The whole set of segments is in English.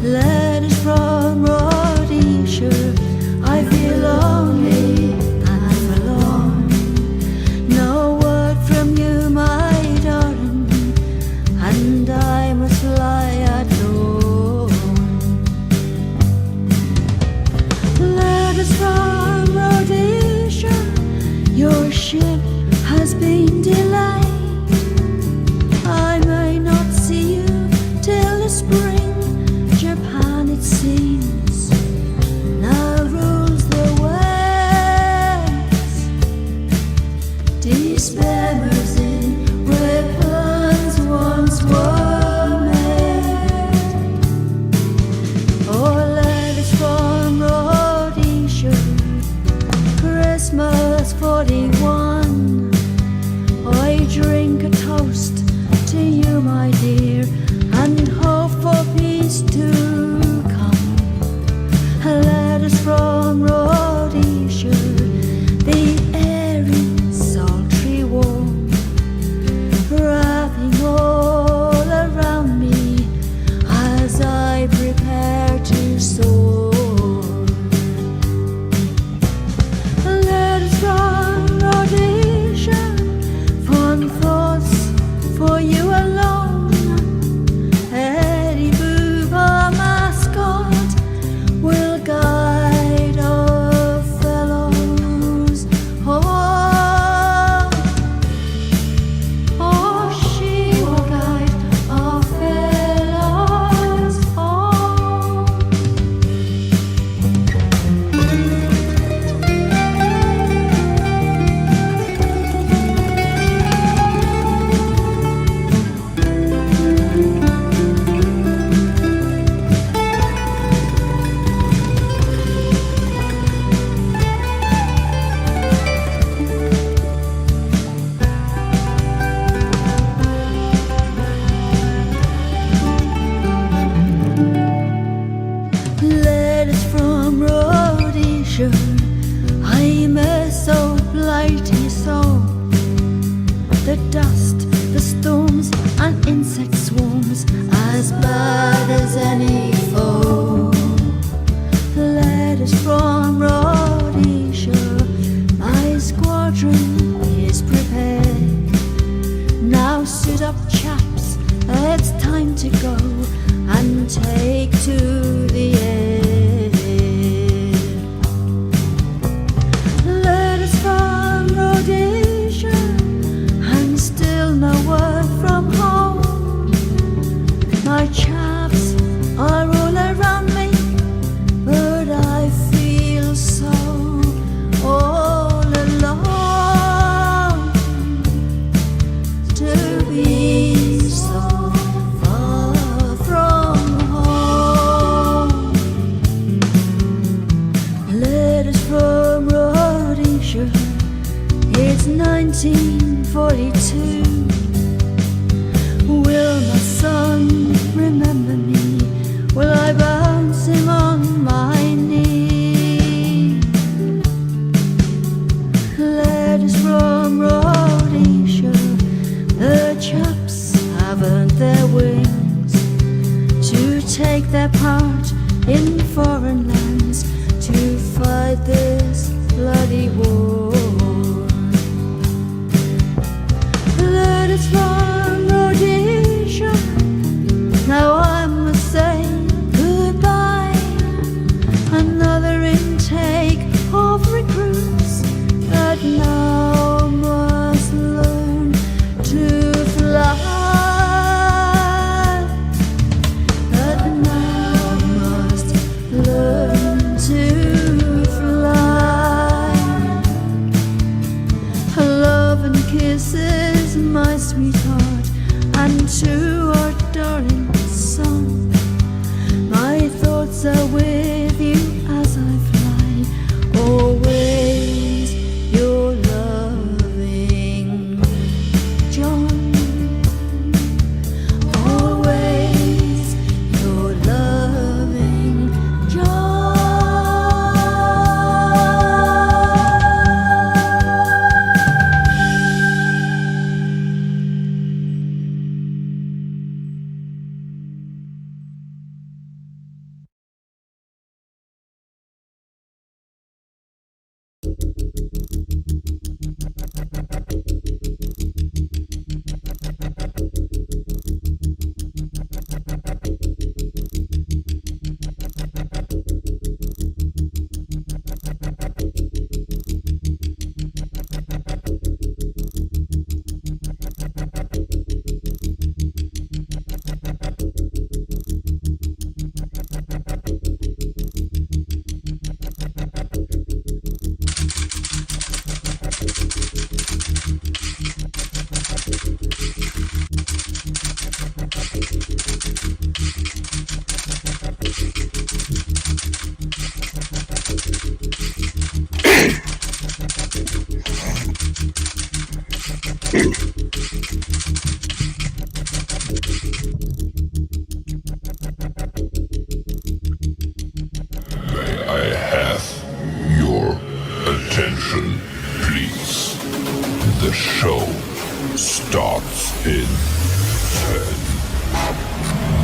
Letters from Rhodesia, I feel lonely and forlorn. No word from you, my darling, and I must lie at dawn. Letters from Rhodesia, your ship has been delayed. I may not see you till the spring. Japan, it seems, now rules the waves. Despairs in where plans once were made. Oh, letters from Rhodesia, Christmas 41. I drink a toast to you, my dear, and hope for peace to come. Letters from Rhodesia, the air is sultry warm, wrapping all around me as I prepare to soar. Letters from Rhodesia, fond thoughts for you alone. Eddie Boop, our mascot, will guide our fellows home. Oh, she will guide our fellows home. Letters from Rhodesia, I'm a so blighty soul. The dust, the storms, and insect swarms, as bad as any foe. Letters from Rhodesia, my squadron is prepared. Now sit up, chaps, it's time to go and take to the air. Letters from Rhodesia, and still no word from home. My chaps are all around me, but I feel so all alone. To be so far from home. Letters from Rhodesia, it's 1942. Will my son remember me? Will I bounce him on my knee? Letters from Rhodesia, the chaps haven't their wings to take their part in foreign lands to fight this bloody war. Letters from Rhodesia, now I must say goodbye. Another intake of recruits that now must learn to fly. That now must learn to fly. Love and kisses, my sweetheart. show starts in 10,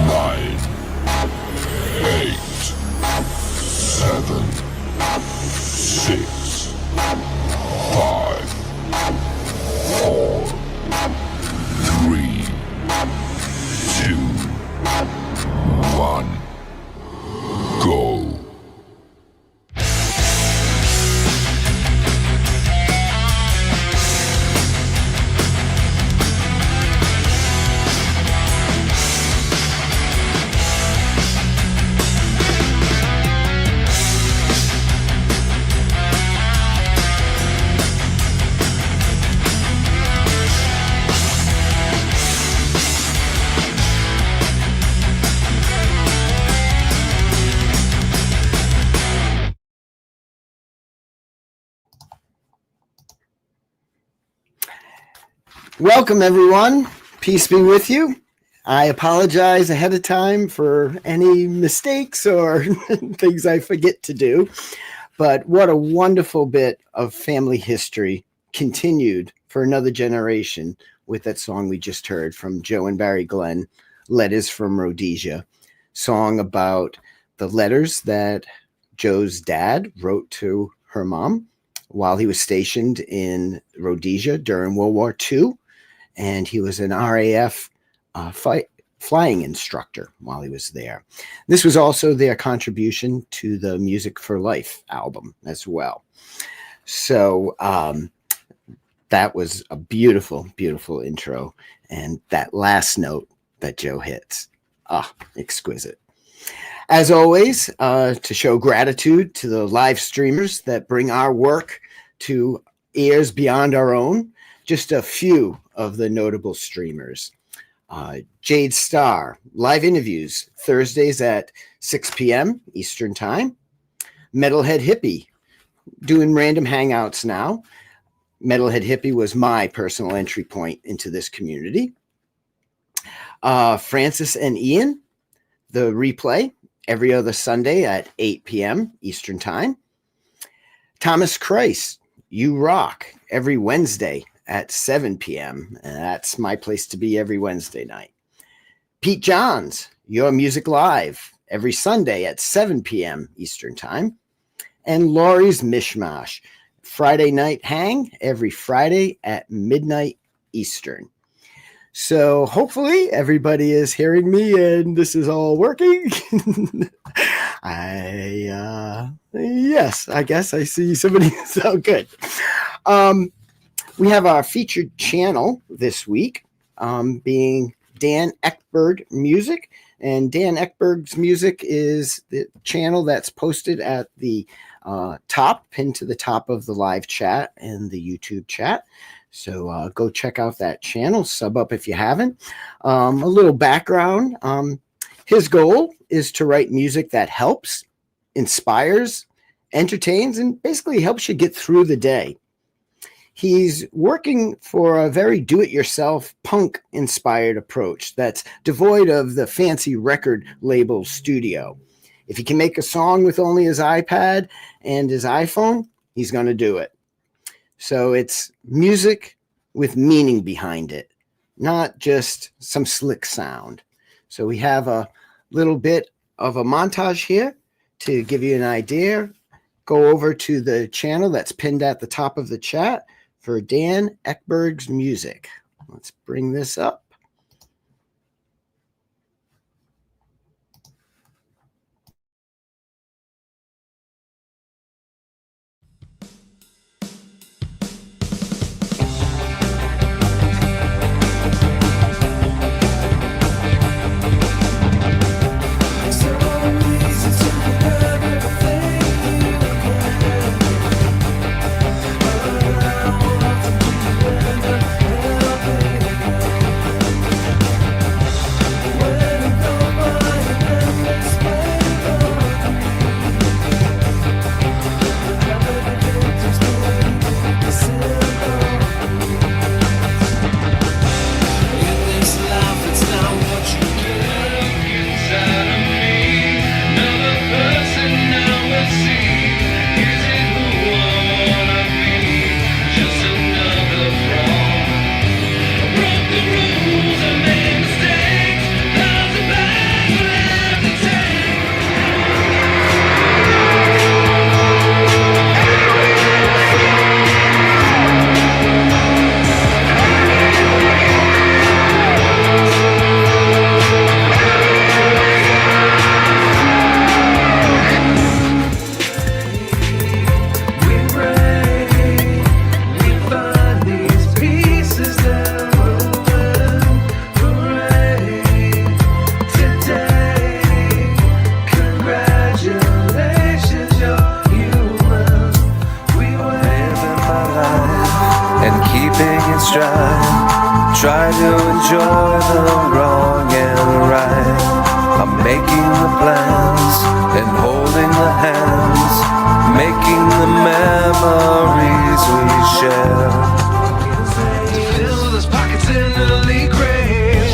9, 8, 7, 6, 5, 4, 3, 2, 1, go. Welcome, everyone. Peace be with you. I apologize ahead of time for any mistakes or things I forget to do. But what a wonderful bit of family history continued for another generation with that song we just heard from Joe and Barry Glenn, Letters from Rhodesia, song about the letters that Joe's dad wrote to her mom while he was stationed in Rhodesia during World War II. And he was an RAF flying instructor while he was there. This was also their contribution to the Music for Life album as well. So that was a beautiful, beautiful intro. And that last note that Joe hits, exquisite. As always, to show gratitude to the live streamers that bring our work to ears beyond our own, just a few of the notable streamers. Jade Starr, live interviews, Thursdays at 6 p.m. Eastern Time. Metalhead Hippie, doing random hangouts now. Metalhead Hippie was my personal entry point into this community. Francis and Ian, the replay, every other Sunday at 8 p.m. Eastern Time. Thomas Christ, You Rock, every Wednesday at 7 p.m. And that's my place to be every Wednesday night. Pete Johns, Your Music Live, every Sunday at 7 p.m. Eastern Time. And Laurie's Mishmosh, Friday Night Hang, every Friday at midnight Eastern. So hopefully everybody is hearing me and this is all working. Yes, I guess I see somebody. So good. We have our featured channel this week being Dan Ekberg Music. And Dan Ekberg's Music is the channel that's posted at the top, pinned to the top of the live chat and the YouTube chat. So go check out that channel, sub up if you haven't. A little background. His goal is to write music that helps, inspires, entertains, and basically helps you get through the day. He's working for a very do-it-yourself, punk-inspired approach that's devoid of the fancy record label studio. If he can make a song with only his iPad and his iPhone, he's going to do it. So it's music with meaning behind it, not just some slick sound. So we have a little bit of a montage here to give you an idea. Go over to the channel that's pinned at the top of the chat for Dan Ekberg's Music. Let's bring this up. stride. Try to enjoy the wrong and right. I'm making the plans and holding the hands, making the memories we share. To fill those pockets in early grave,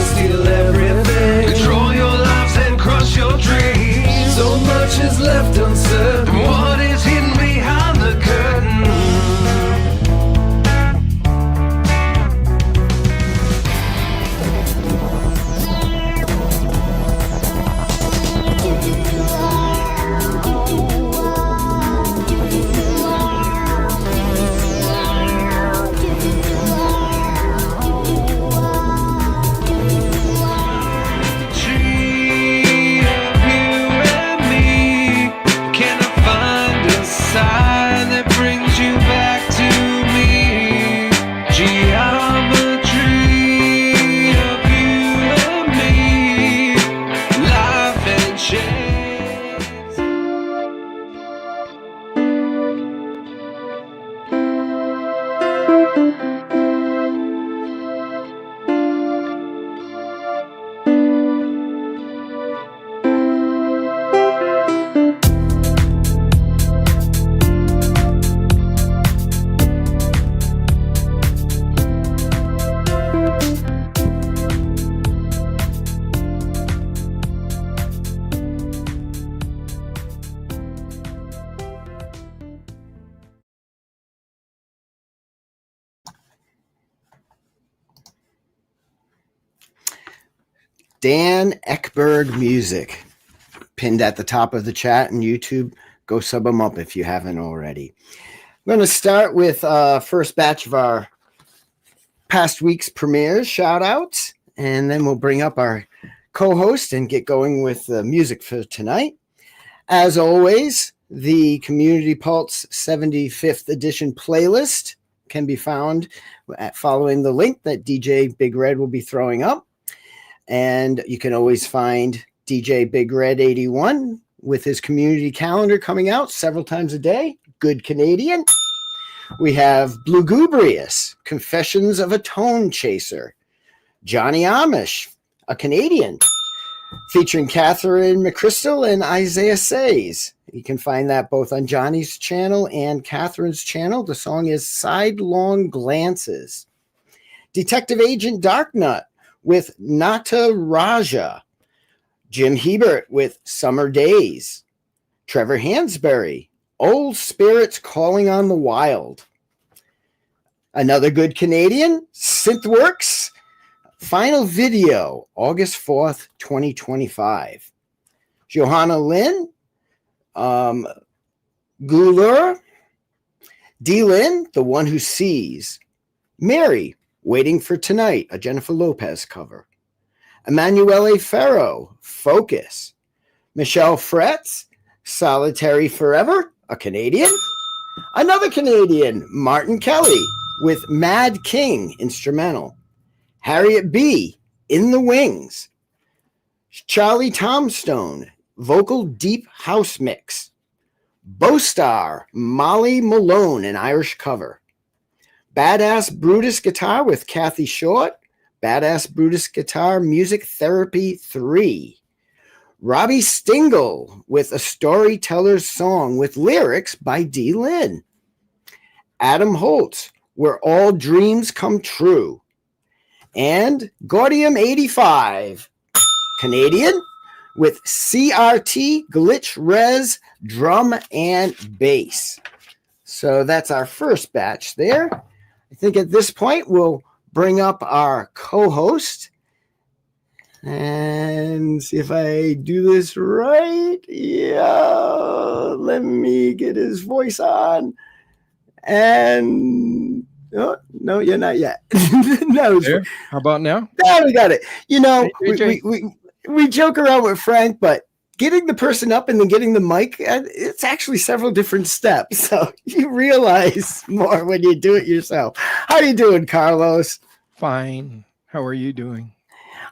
steal everything, control your lives and crush your dreams. So much is left uncertain. What is hidden behind the curtain? Dan Ekberg Music, pinned at the top of the chat and YouTube. Go sub them up if you haven't already. I'm going to start with first batch of our past week's premieres, shout outs, and then we'll bring up our co-host and get going with the music for tonight. As always, the Community Pulse 75th edition playlist can be found following the link that DJ Big Red will be throwing up. And you can always find DJ Big Red 81 with his community calendar coming out several times a day. Good Canadian. We have Blugubrious, Confessions of a Tone Chaser. Johnny Amish, a Canadian, featuring Catherine McChrystal and Isaiah Says. You can find that both on Johnny's channel and Catherine's channel. The song is Sidelong Glances. Detective Agent Darknut with Nata Raja. Jim Hebert with Summer Days. Trevor Hansberry, Old Spirits Calling on the Wild. Another good Canadian, Synthworks, Final Video, August 4th, 2025. Johanna Lynn, Gulur, D-Lynn, The One Who Sees. Mary, Waiting for Tonight, a Jennifer Lopez cover. Emanuele Ferro, Focus. Michelle Fretz, Solitary Forever, a Canadian. Another Canadian, Martin Kelly, with Mad King, instrumental. Harriet B., In the Wings. Charlie Tomstone, vocal deep house mix. Bostar, Molly Malone, an Irish cover. Badass Brutus Guitar with Kathy Short. Badass Brutus Guitar Music Therapy 3. Robbie Stingle with A Storyteller's Song with lyrics by D. Lynn. Adam Holtz, Where All Dreams Come True. And Gaudium 85, Canadian, with CRT Glitch Res Drum and Bass. So that's our first batch there. I think at this point we'll bring up our co-host and see if I do this right. Yeah, let me get his voice on. And oh, no, you're not yet. No, there. How about now? Now we got it. You know, Hey, we joke around with Frank, but getting the person up and then getting the mic, it's actually several different steps. So you realize more when you do it yourself. How you doing, Carlos? Fine. How are you doing?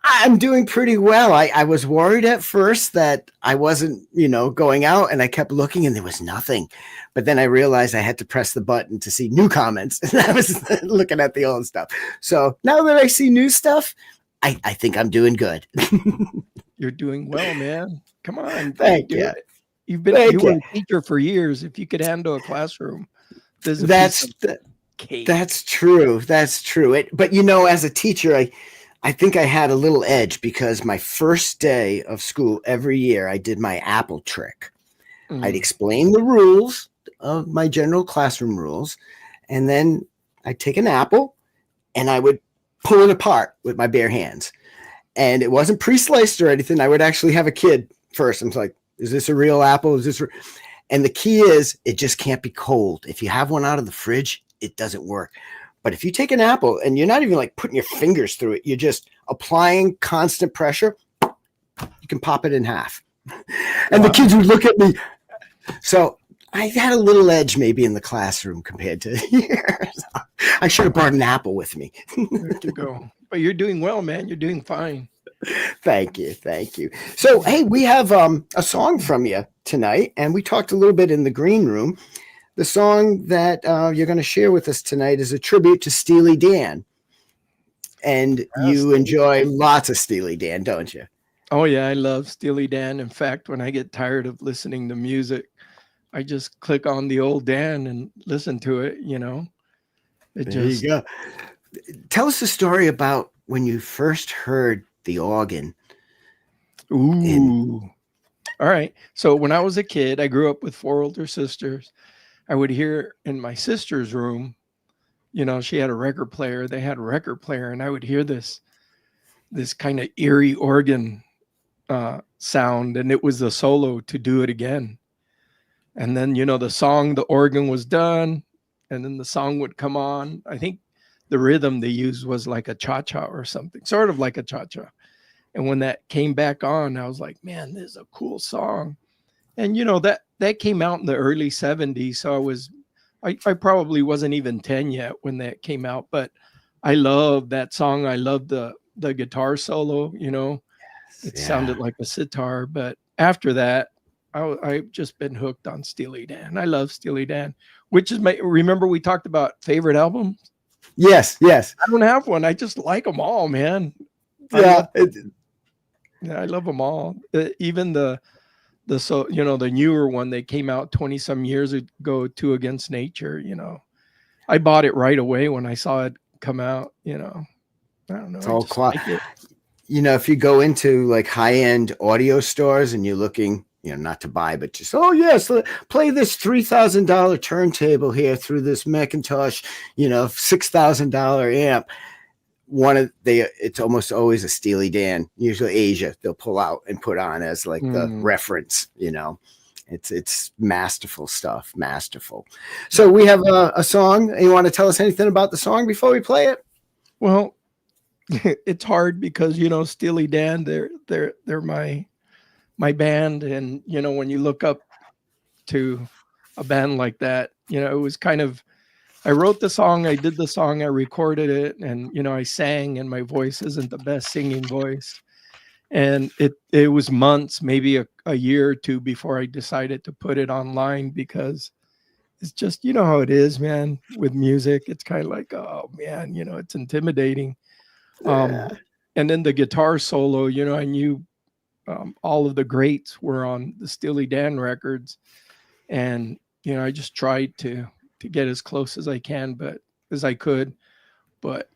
I'm doing pretty well. I was worried at first that I wasn't, going out, and I kept looking and there was nothing. But then I realized I had to press the button to see new comments. And I was looking at the old stuff. So now that I see new stuff, I think I'm doing good. You're doing well, man. Come on. Thank you. You were a teacher for years. If you could handle a classroom, that's true. That's true. But as a teacher, I think I had a little edge because my first day of school every year, I did my apple trick. I'd explain the rules of my general classroom rules, and then I'd take an apple and I would pull it apart with my bare hands. And it wasn't pre-sliced or anything. I would actually have a kid first. I'm like, is this a real apple? Is this And the key is it just can't be cold. If you have one out of the fridge, it doesn't work. But if you take an apple and you're not even like putting your fingers through it, you're just applying constant pressure, you can pop it in half. And the kids would look at me. So I had a little edge maybe in the classroom compared to here. So I should have brought an apple with me. There you go. But you're doing well, man. You're doing fine. Thank you. So, hey, we have a song from you tonight, and we talked a little bit in the green room. The song that you're going to share with us tonight is a tribute to Steely Dan. And you enjoy lots of Steely Dan, don't you? Oh, yeah, I love Steely Dan. In fact, when I get tired of listening to music, I just click on the old Dan and listen to it, There you go. Tell us a story about when you first heard the organ. Ooh. All right. So when I was a kid, I grew up with 4 older sisters. I would hear in my sister's room, she had a record player. They had a record player, and I would hear this kind of eerie organ sound, and it was the solo to Do It Again. And then, the organ was done, and then the song would come on. I think the rhythm they used was like a cha-cha or something, sort of like a cha-cha. And when that came back on, I was like, man, this is a cool song. And, that came out in the early 70s. So I probably wasn't even 10 yet when that came out, but I love that song. I love the guitar solo, it sounded like a sitar. But after that, I've just been hooked on Steely Dan. I love Steely Dan, which is remember we talked about favorite albums? Yes. I don't have one. I just like them all, man. Yeah. I love them all. Even the newer one that came out 20 some years ago, Two Against Nature, I bought it right away when I saw it come out, I don't know. It's all if you go into like high-end audio stores and you're looking, not to buy, but just, play this $3,000 turntable here through this Macintosh, $6,000 amp. It's almost always a Steely Dan, usually Asia, they'll pull out and put on as like the reference, it's masterful stuff. Masterful. So we have a song. You want to tell us anything about the song before we play it? Well, it's hard because, Steely Dan, they're my band. And, when you look up to a band like that, it was kind of, I wrote the song, I did the song, I recorded it, and I sang, and my voice isn't the best singing voice. And it was months, maybe a year or two before I decided to put it online, because it's just, how it is, man, with music. It's kind of like, oh man, it's intimidating. Yeah. And then the guitar solo, I knew all of the greats were on the Steely Dan records, and I just tried to get as close as I could, but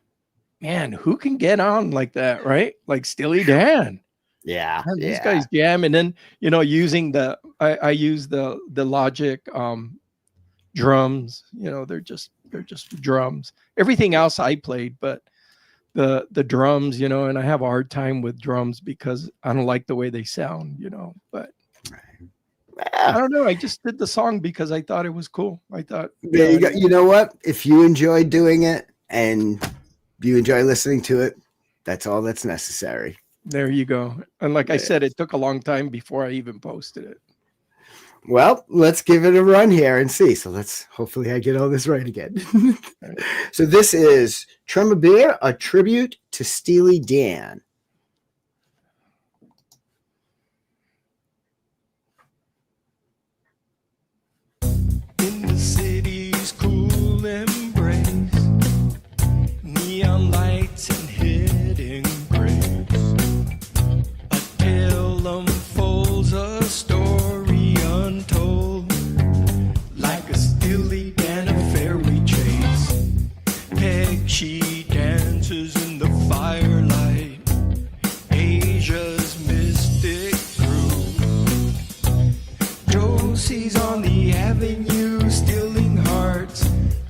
man, who can get on like that, right? Like Steely Dan. Yeah. Man, these guys jam. And then, using I use the Logic drums, they're just drums. Everything else I played, but the drums, and I have a hard time with drums because I don't like the way they sound, but I don't know. I just did the song because I thought it was cool. I thought, there you go. You know what? If you enjoy doing it and you enjoy listening to it, that's all that's necessary. There you go. And like I said, it took a long time before I even posted it. Well, let's give it a run here and see. So hopefully I get all this right again. So this is Tremabir, a tribute to Steely Dan.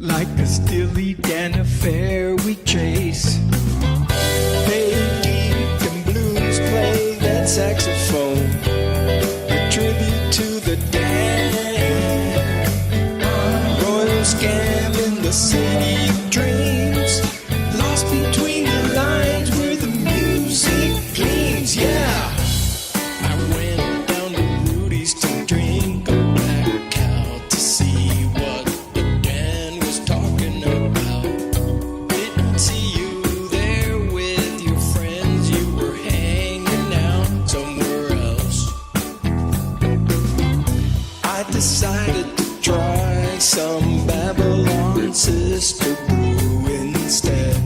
like a Steely Dan affair we chase. Hey, Deacon Blues, play that saxophone, a tribute to the Dan. Royal scam in the city of dreams, lost between the lines where the music gleams, yeah. I went down to Rudy's to drink a black cow to see what the Dan was talking about. Didn't see you there with your friends, you were hanging out somewhere else. I decided to try some Babylon Sister Brew instead.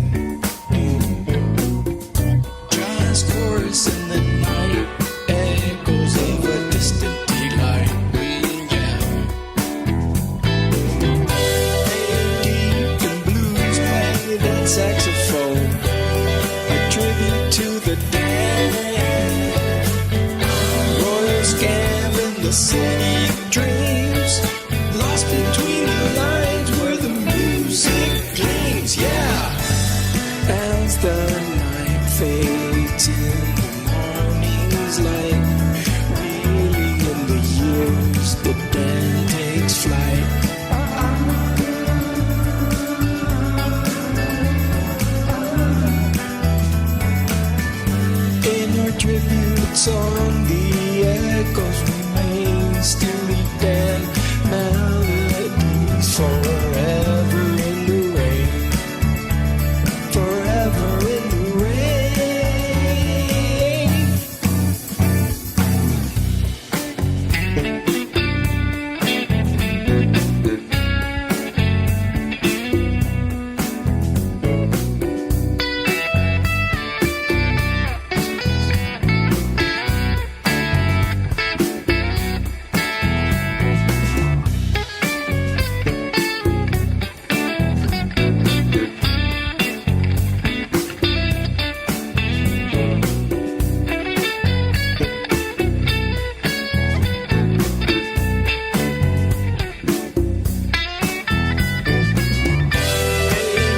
Just chorus in the night, echoes of a distant delight. Yeah. Hey, Deacon Blues, play that saxophone, a tribute to the Dan. Royal scam in the city of dreams, lost between the lines where the music gleams, yeah. As the night fades in the morning's light, reeling in the years, the Dan takes flight. In our tribute song, the echoes remain, Steely Dan melodies forever in the rain, forever in the rain.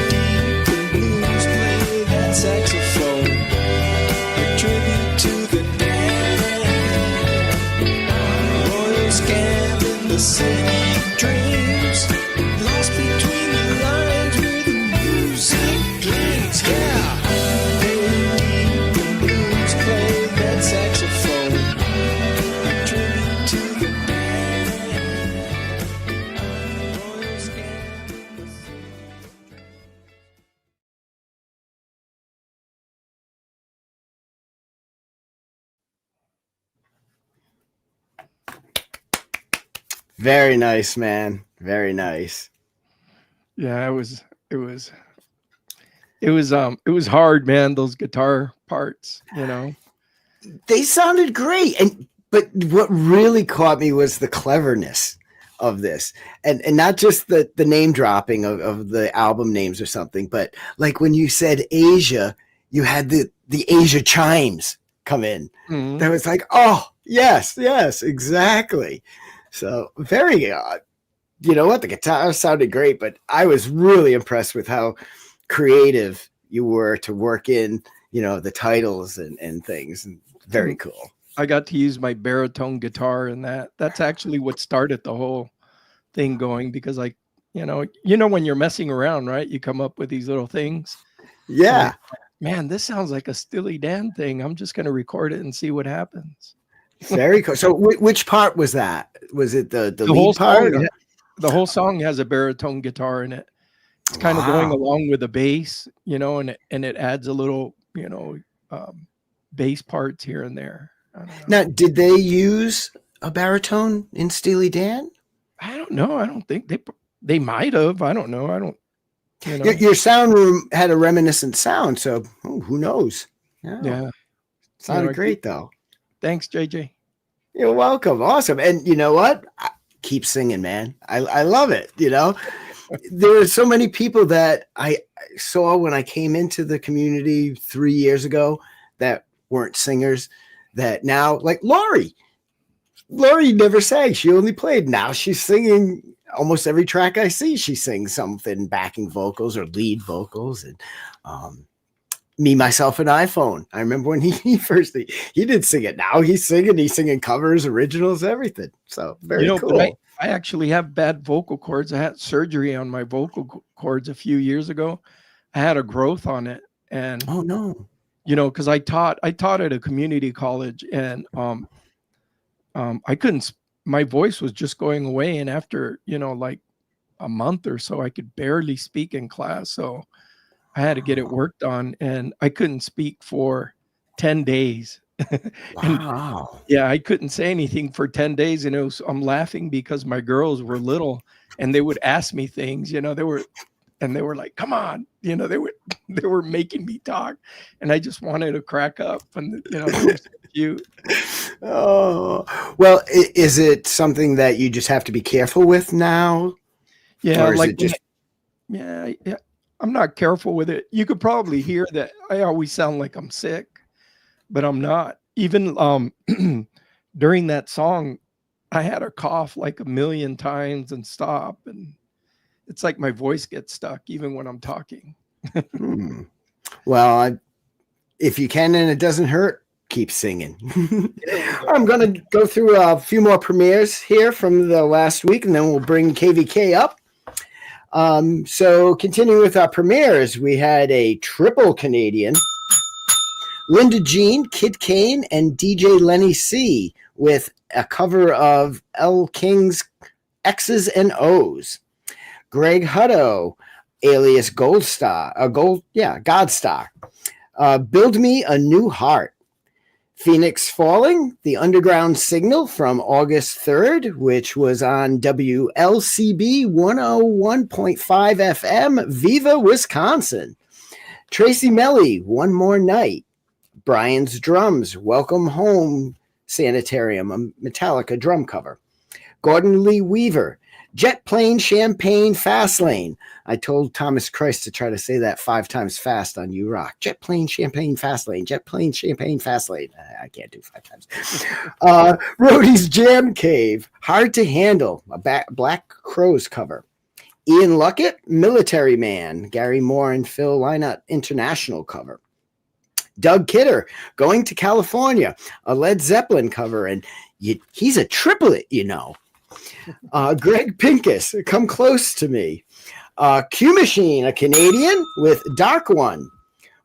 Deacon Blues, play that saxophone, a tribute to the Dan. Royal scam in the city of dreams, lost between the lines where the music gleams, yeah. Hey, Deacon Blues, play that saxophone, a tribute to the Dan. Royal scam in the city. Very nice, man. Very nice. Yeah, it was hard, man, those guitar parts, you know. They sounded great, but what really caught me was the cleverness of this, and not just the name dropping of the album names or something, but like when you said Asia, you had the Asia chimes come in. Mhm. That was like, oh yes, exactly. So very you know what, the guitar sounded great, but I was really impressed with how creative you were to work in, you know, the titles and things. And very cool. I got to use my baritone guitar, and that's actually what started the whole thing going, because like, you know when you're messing around, right, you come up with these little things. Yeah. Like, man, this sounds like a Steely Dan thing. I'm just going to record it and see what happens. Very cool. So which part was that? Was it the The whole lead part? song, the whole song has a baritone guitar in it. It's kind of going along with the bass, you know, and it adds a little, you know, bass parts here and there. I don't know. Now, did they use a baritone in Steely Dan? I don't know. I don't think they might have. I don't know. I don't. You know. Your sound room had a reminiscent sound, so who knows? Yeah. Sounded great though. Thanks, JJ. You're welcome. Awesome. And you know what? Keep singing, man. I love it. You know, there are so many people that I saw when I came into the community 3 years ago that weren't singers, that now, like Laurie never sang. She only played. Now she's singing almost every track I see, she sings something, backing vocals or lead vocals. And Me, Myself, and iPhone. I remember when he first, he did sing it. Now he's singing covers, originals, everything. So very cool. But I actually have bad vocal cords. I had surgery on my vocal cords a few years ago. I had a growth on it. And oh no. Because I taught at a community college, and I couldn't. My voice was just going away, and after like a month or so, I could barely speak in class. So I had to get it worked on, and I couldn't speak for 10 days. Wow. Yeah, I couldn't say anything for 10 days, and I'm laughing because my girls were little, and they would ask me things. They were like, "Come on," they were making me talk, and I just wanted to crack up, and they were so cute. Oh, well, is it something that you just have to be careful with now? Yeah, or is it just yeah, I'm not careful with it. You could probably hear that I always sound like I'm sick, but I'm not. Even during that song, I had a cough like a million times and stop, and it's like my voice gets stuck even when I'm talking. Well, if you can and it doesn't hurt, keep singing. I'm going to go through a few more premieres here from the last week, and then we'll bring KVK up. So continuing with our premieres, we had a triple Canadian, Linda Jean, Kid Kane, and DJ Lenny C with a cover of Elle King's X's and O's. Greg Hutto, alias Godstar, Build Me a New Heart. Phoenix Falling, The Underground Signal from August 3rd, which was on WLCB 101.5 FM, Viva, Wisconsin. Tracy Melly, One More Night. Brian's Drums, Welcome Home Sanitarium, a Metallica drum cover. Gordon Lee Weaver, Jet Plane Champagne Fastlane. I told Thomas Christ to try to say that 5 times fast on You Rock. Jet Plane Champagne Fastlane. Jet Plane Champagne Fastlane. I can't do 5 times. Rhodey's Jam Cave. Hard to Handle. A Black Crowes cover. Ian Luckett, Military Man. Gary Moore and Phil Lynott International cover. Doug Kidder, Going to California. A Led Zeppelin cover. And he's a triplet, Greg Pincus, Come Close to Me. Q Machine, a Canadian with Dark One.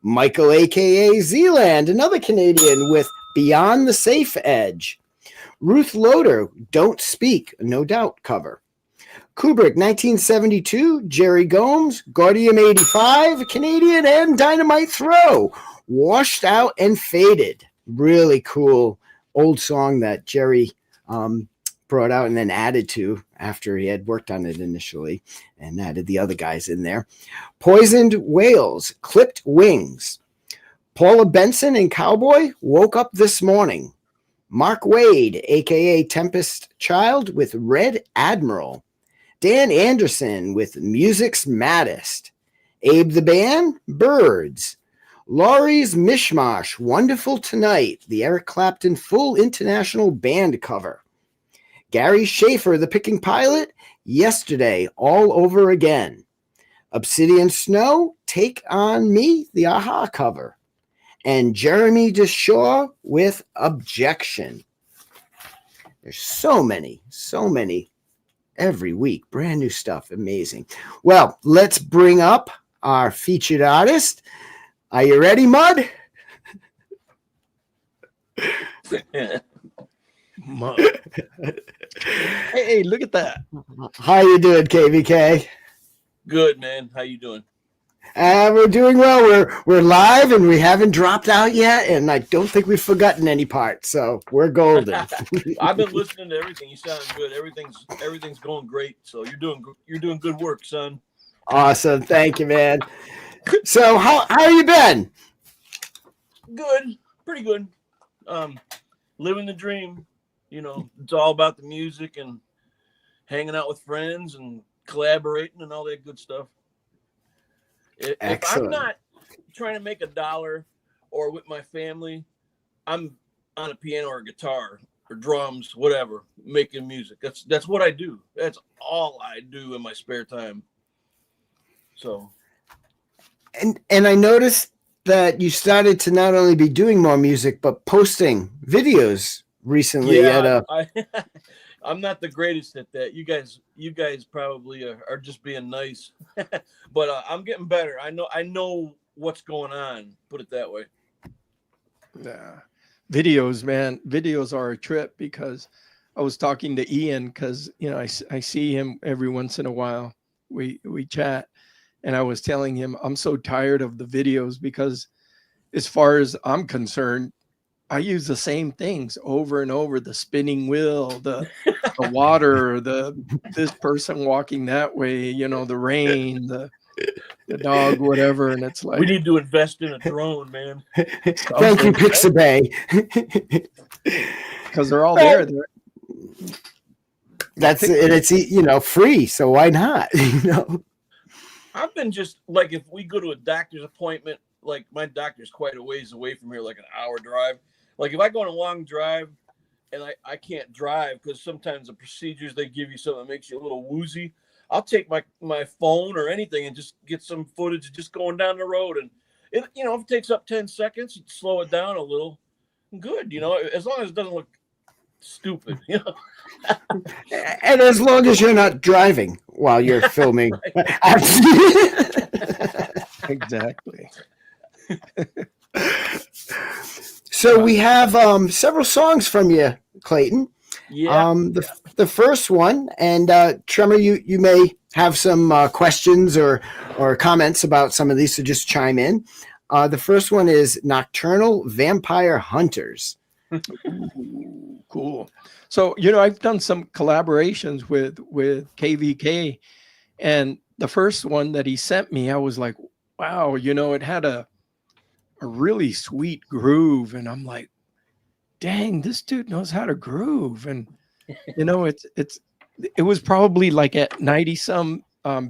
Michael, a.k.a. Zealand, another Canadian with Beyond the Safe Edge. Ruth Loader, Don't Speak, No Doubt cover. Kubrick, 1972, Jerry Gomes, Guardium 85, Canadian, and Dynamite Throw, Washed Out and Faded. Really cool old song that Jerry brought out and then added to after he had worked on it initially and added the other guys in there. Poisoned Whales, Clipped Wings. Paula Benson and Cowboy, Woke Up This Morning. Mark Wade, a.k.a. Tempest Child, with Red Admiral. Dan Anderson with Music's Maddest. Abe the Band, Birds. Laurie's Mishmosh, Wonderful Tonight, the Eric Clapton full international band cover. Gary Schaefer, The Picking Pilot, Yesterday, All Over Again. Obsidian Snow, Take On Me, the Aha cover. And Jeremy Deshaw with Objection. There's so many every week. Brand new stuff. Amazing. Well, let's bring up our featured artist. Are you ready, Mud? Mud. Hey, look at that. How you doing, KVK? Good, man. How you doing? We're doing well. We're live and we haven't dropped out yet, and I don't think we've forgotten any parts, so we're golden. I've been listening to everything. You sound good. Everything's going great. So you're doing good work, son. Awesome. Thank you, man. So how you been? Good. Pretty good. Living the dream. It's all about the music and hanging out with friends and collaborating and all that good stuff. If I'm not trying to make $1 or with my family, I'm on a piano or a guitar or drums, whatever, making music. That's what I do. That's all I do in my spare time. So, and I noticed that you started to not only be doing more music but posting videos recently at a I'm not the greatest at that. You guys probably are just being nice, but I'm getting better. I know what's going on. Put it that way. Yeah. Videos, man. Videos are a trip because I was talking to Ian because, you know, I see him every once in a while. We chat, and I was telling him I'm so tired of the videos because as far as I'm concerned, I use the same things over and over, the spinning wheel, the water, this person walking that way, you know, the rain, the dog, whatever. And it's like, we need to invest in a drone, man. Thank you, Pixabay. Because they're all there. That's it. It's, you know, free. So why not? You know, I've been just like, if we go to a doctor's appointment, like my doctor's quite a ways away from here, like an hour drive. Like if I go on a long drive and I can't drive because sometimes the procedures they give you something that makes you a little woozy, I'll take my phone or anything and just get some footage of just going down the road. And it, you know, if it takes up 10 seconds, you slow it down a little. Good, you know, as long as it doesn't look stupid, you know. and as long as you're not driving while you're filming. Exactly. So we have several songs from you, Klayton. Yeah. The first one, and Tremor, you may have some questions or comments about some of these, so just chime in. The first one is Nocturnal Vampire Hunters. Ooh, cool. So, you know, I've done some collaborations with KVK, and the first one that he sent me, I was like, wow, you know, it had a really sweet groove, and I'm like, dang, this dude knows how to groove. And you know, it was probably like at 90 some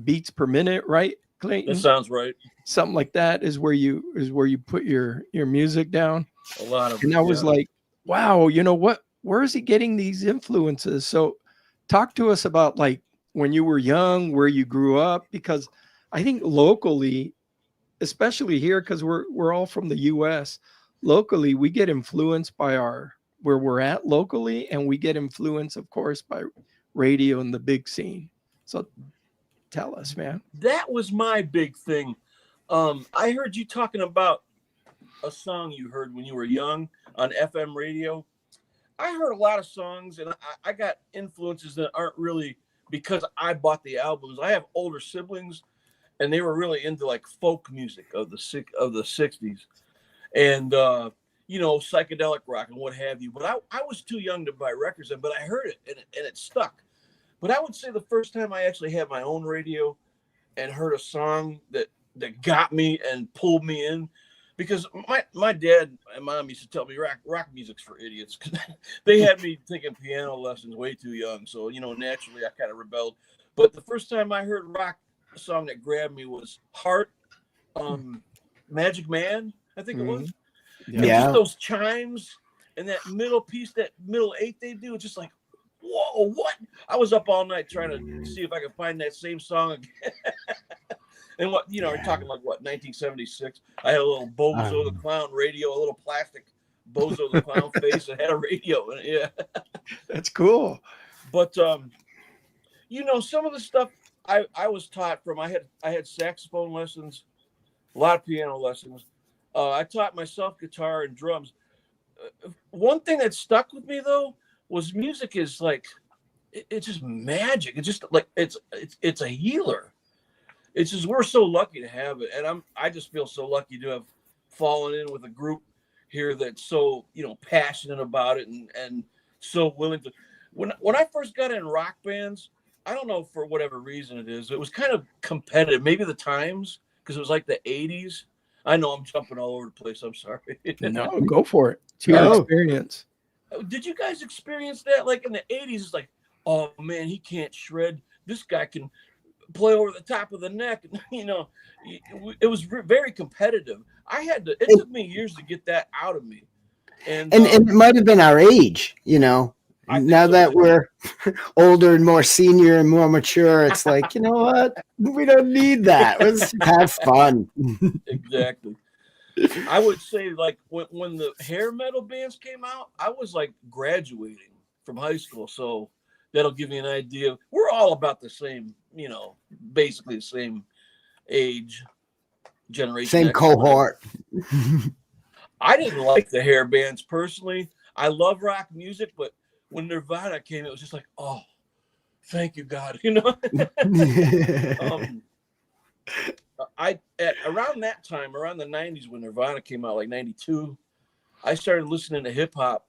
beats per minute, right, Klayton? That sounds right. Something like that is where you put your music down. A lot of And it, I was yeah. like, wow, you know what, where is he getting these influences? So talk to us about like when you were young, where you grew up, because I think locally, especially here, because we're all from the US, locally we get influenced by where we're at locally, and we get influenced, of course, by radio and the big scene. So tell us, man. That was my big thing. I heard you talking about a song you heard when you were young on FM radio. I heard a lot of songs, and I got influences that aren't really because I bought the albums. I have older siblings, and they were really into like folk music of the 60s, and you know, psychedelic rock and what have you. But I was too young to buy records, but I heard it and it stuck. But I would say the first time I actually had my own radio and heard a song that got me and pulled me in, because my dad and mom used to tell me rock music's for idiots, because they had me taking piano lessons way too young. So, you know, naturally I kind of rebelled. But the first time I heard rock, a song that grabbed me was Heart, Magic Man, I think it was. And Yeah. just those chimes and that middle piece, that middle eight they do, it's just like, whoa, what? I was up all night trying to see if I could find that same song again. And what, you know, we're talking like what, 1976. I had a little Bozo the Clown radio, a little plastic Bozo the Clown face that had a radio in it. Yeah. That's cool. But you know, some of the stuff I was taught from, I had saxophone lessons, a lot of piano lessons. I taught myself guitar and drums. One thing that stuck with me though was music is like, it's just magic. It's just like it's a healer. It's just, we're so lucky to have it, and I just feel so lucky to have fallen in with a group here that's so, you know, passionate about it and so willing to. When I first got in rock bands, I don't know, for whatever reason it is, it was kind of competitive. Maybe the times, because it was like the 80s. I know I'm jumping all over the place. I'm sorry. No, go for it. It's your experience. Did you guys experience that? Like in the 80s, it's like, oh man, he can't shred. This guy can play over the top of the neck. You know, it was very competitive. It took me years to get that out of me. And And it might have been our age, you know. I think Now so, that too. we're older and more senior and more mature, it's like, you know what? We don't need that. Let's have fun. Exactly. I would say like when the hair metal bands came out, I was like graduating from high school, so that'll give you an idea. We're all about the same, you know, basically the same age, generation. Same X, cohort. I didn't like the hair bands personally. I love rock music, but when Nirvana came, it was just like, oh, thank you, God. You know, around that time, around the 90s when Nirvana came out, like 92, I started listening to hip hop,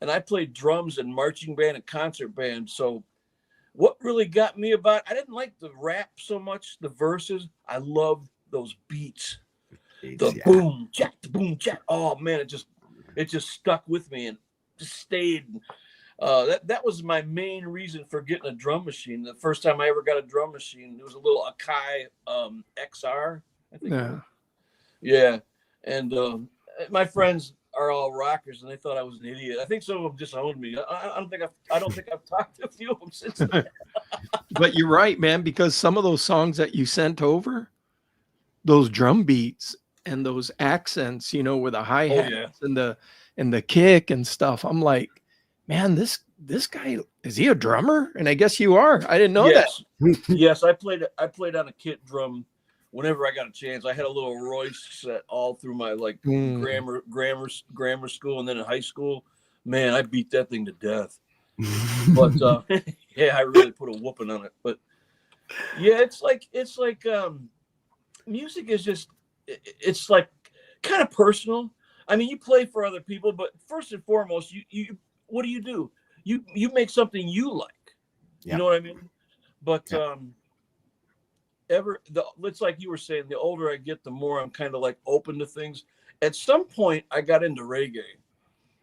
and I played drums in marching band and concert band. So what really got me about, I didn't like the rap so much, the verses. I loved those beats. The boom, jack, the boom, jack. Oh man, it just stuck with me and just stayed. That was my main reason for getting a drum machine. The first time I ever got a drum machine, it was a little Akai XR, I think. Yeah. And my friends are all rockers, and they thought I was an idiot. I think some of them disowned me. I don't think I've talked to a few of them since then. But you're right, man, because some of those songs that you sent over, those drum beats and those accents, you know, with the hi-hats and the kick and stuff. I'm like, man, this guy, is he a drummer? And I guess you are. I didn't know that. Yes, I played on a kit drum whenever I got a chance. I had a little Royce set all through my like grammar school, and then in high school. Man, I beat that thing to death. But yeah, I really put a whooping on it. But yeah, it's like music is just, it's like kind of personal. I mean, you play for other people, but first and foremost, you what do? You make something you like. You know what I mean? But it's like you were saying, the older I get, the more I'm kind of like open to things. At some point, I got into reggae.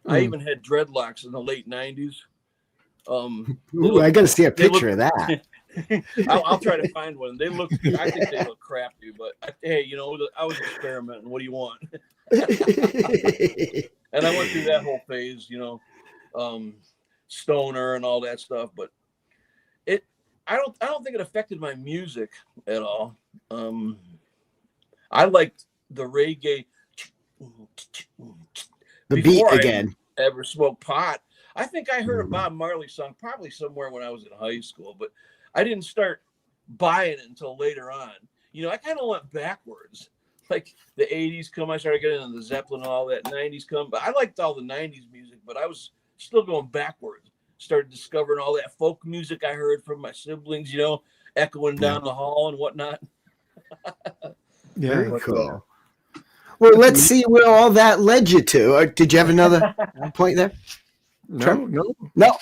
I even had dreadlocks in the late 90s. Ooh, I got to see a picture of that. I'll try to find one. I think they look crappy, but hey, you know, I was experimenting. What do you want? And I went through that whole phase, you know, stoner and all that stuff. But I don't think it affected my music at all. I liked the reggae. The beat again. I ever smoked pot. I think I heard a Bob Marley song probably somewhere when I was in high school, but I didn't start buying it until later on. You know, I kind of went backwards. Like the 80s come, I started getting into the Zeppelin and all that. 90s come, but I liked all the 90s music, but I was still going backwards. Started discovering all that folk music I heard from my siblings, you know, echoing down the hall and whatnot. Very cool. Well, let's see where all that led you to. Did you have another point there? No.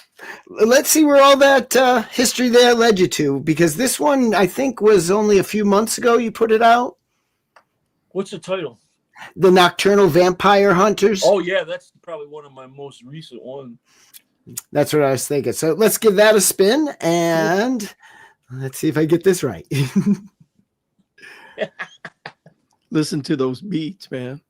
Let's see where all that history there led you to, because this one, I think, was only a few months ago you put it out. What's the title? The Nocturnal Vampire Hunters. Oh, yeah, that's probably one of my most recent ones. That's what I was thinking. So let's give that a spin, and let's see if I get this right. Listen to those beats, man.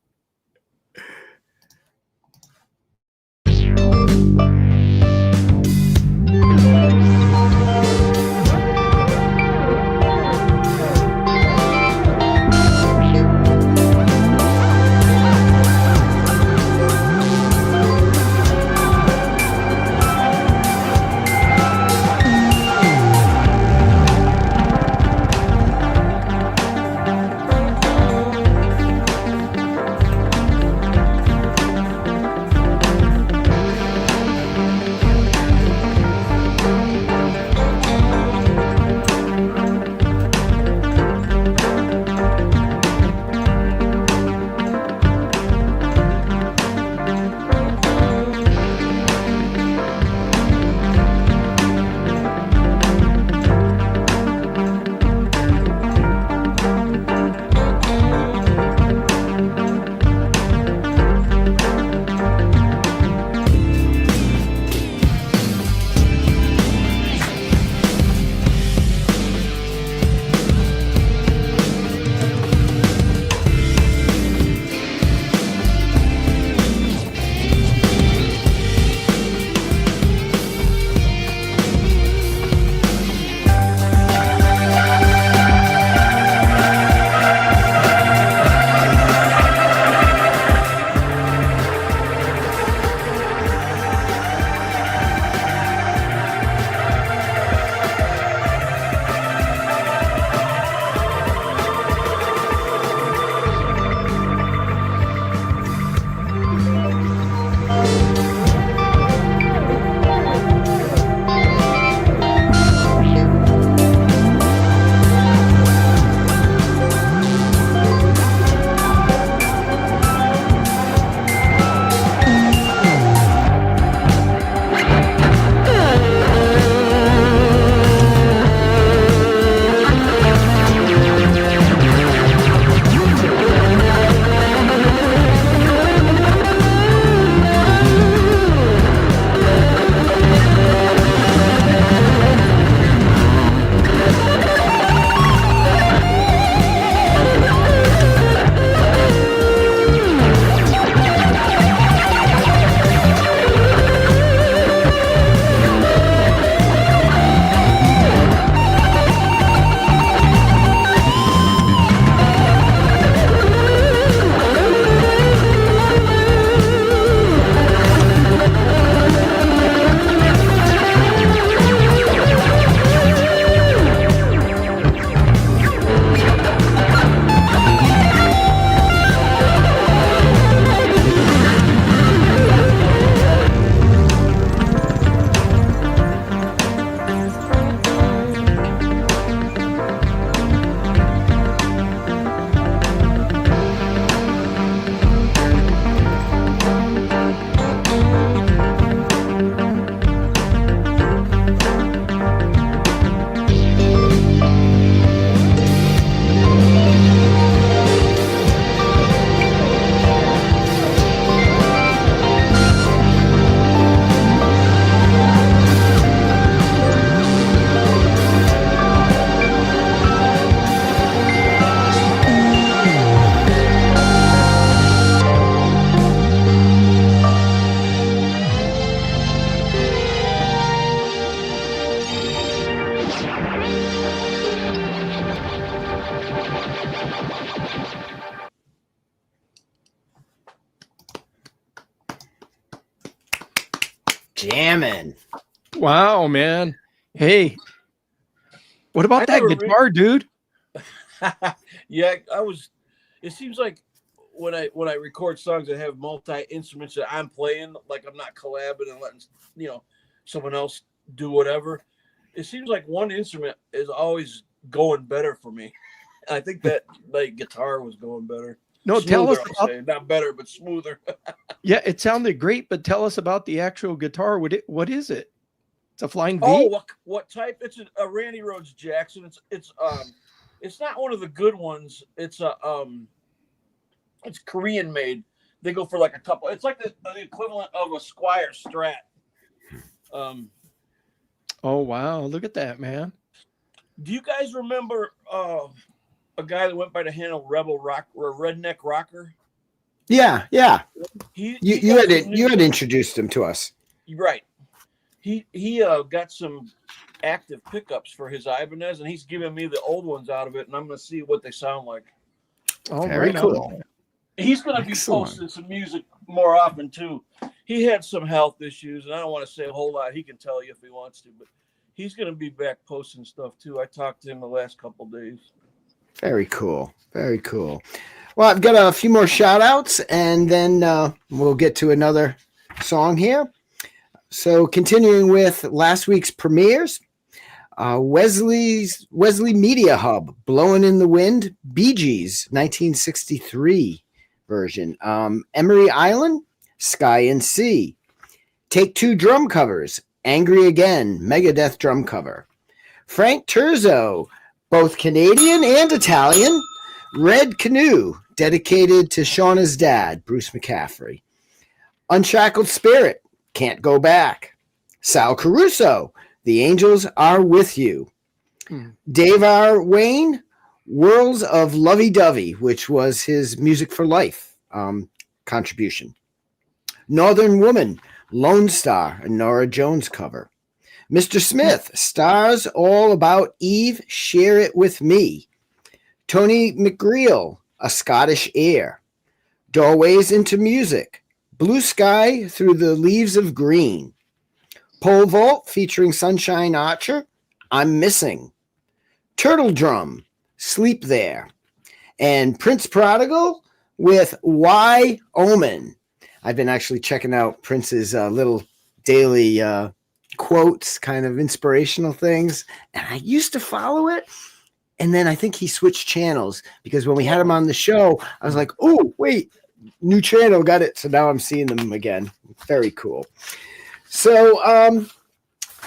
Jamming. Wow, man. Hey, what about I that never guitar, dude? Yeah, it seems like when I record songs that have multi instruments that I'm playing, like I'm not collabing and letting someone else do whatever. It seems like one instrument is always going better for me. I think that like guitar was going better. No, Smoother, tell us I'll about. say. Not better, but smoother. Yeah, it sounded great, but tell us about the actual guitar. What is it? It's a Flying V. Oh, what type? It's a Randy Rhoads Jackson. It's not one of the good ones. It's Korean made. They go for like a couple. It's like the equivalent of a Squire Strat. Oh wow, look at that, man. Do you guys remember a guy that went by the handle Rebel Rock or Redneck Rocker? Yeah. You got had introduced him to us. Right. He got some active pickups for his Ibanez, and he's giving me the old ones out of it, and I'm going to see what they sound like. Oh, Very right cool. on. He's going to be Excellent. posting some music more often too. He had some health issues, and I don't want to say a whole lot. He can tell you if he wants to, but he's going to be back posting stuff too. I talked to him the last couple of days. Very cool. Very cool. Well, I've got a few more shout outs, and then we'll get to another song here. So continuing with last week's premieres, Wesley Media Hub, Blowing in the Wind, Bee Gees, 1963 version. Emery Island, Sky and Sea. Take Two drum covers, Angry Again, Megadeth drum cover. Frank Turzo, both Canadian and Italian, Red Canoe, dedicated to Shauna's dad, Bruce McCaffrey. Unshackled Spirit, Can't Go Back. Sal Caruso, The Angels Are With You. Dave R. Wayne, Worlds of Lovey-Dovey, which was his Music for Life contribution. Northern Woman, Lone Star, a Nora Jones cover. Mr. Smith, Stars All About Eve, Share It With Me. Tony McGreal, A Scottish Air. Doorways into Music, Blue Sky Through the Leaves of Green. Pole Vault featuring Sunshine Archer, I'm Missing. Turtle Drum, Sleep There. And Prince Prodigal with Why Omen. I've been actually checking out Prince's little daily quotes, kind of inspirational things. And I used to follow it. And then I think he switched channels because when we had him on the show, I was like, oh, wait, new channel, got it. So now I'm seeing them again. Very cool. So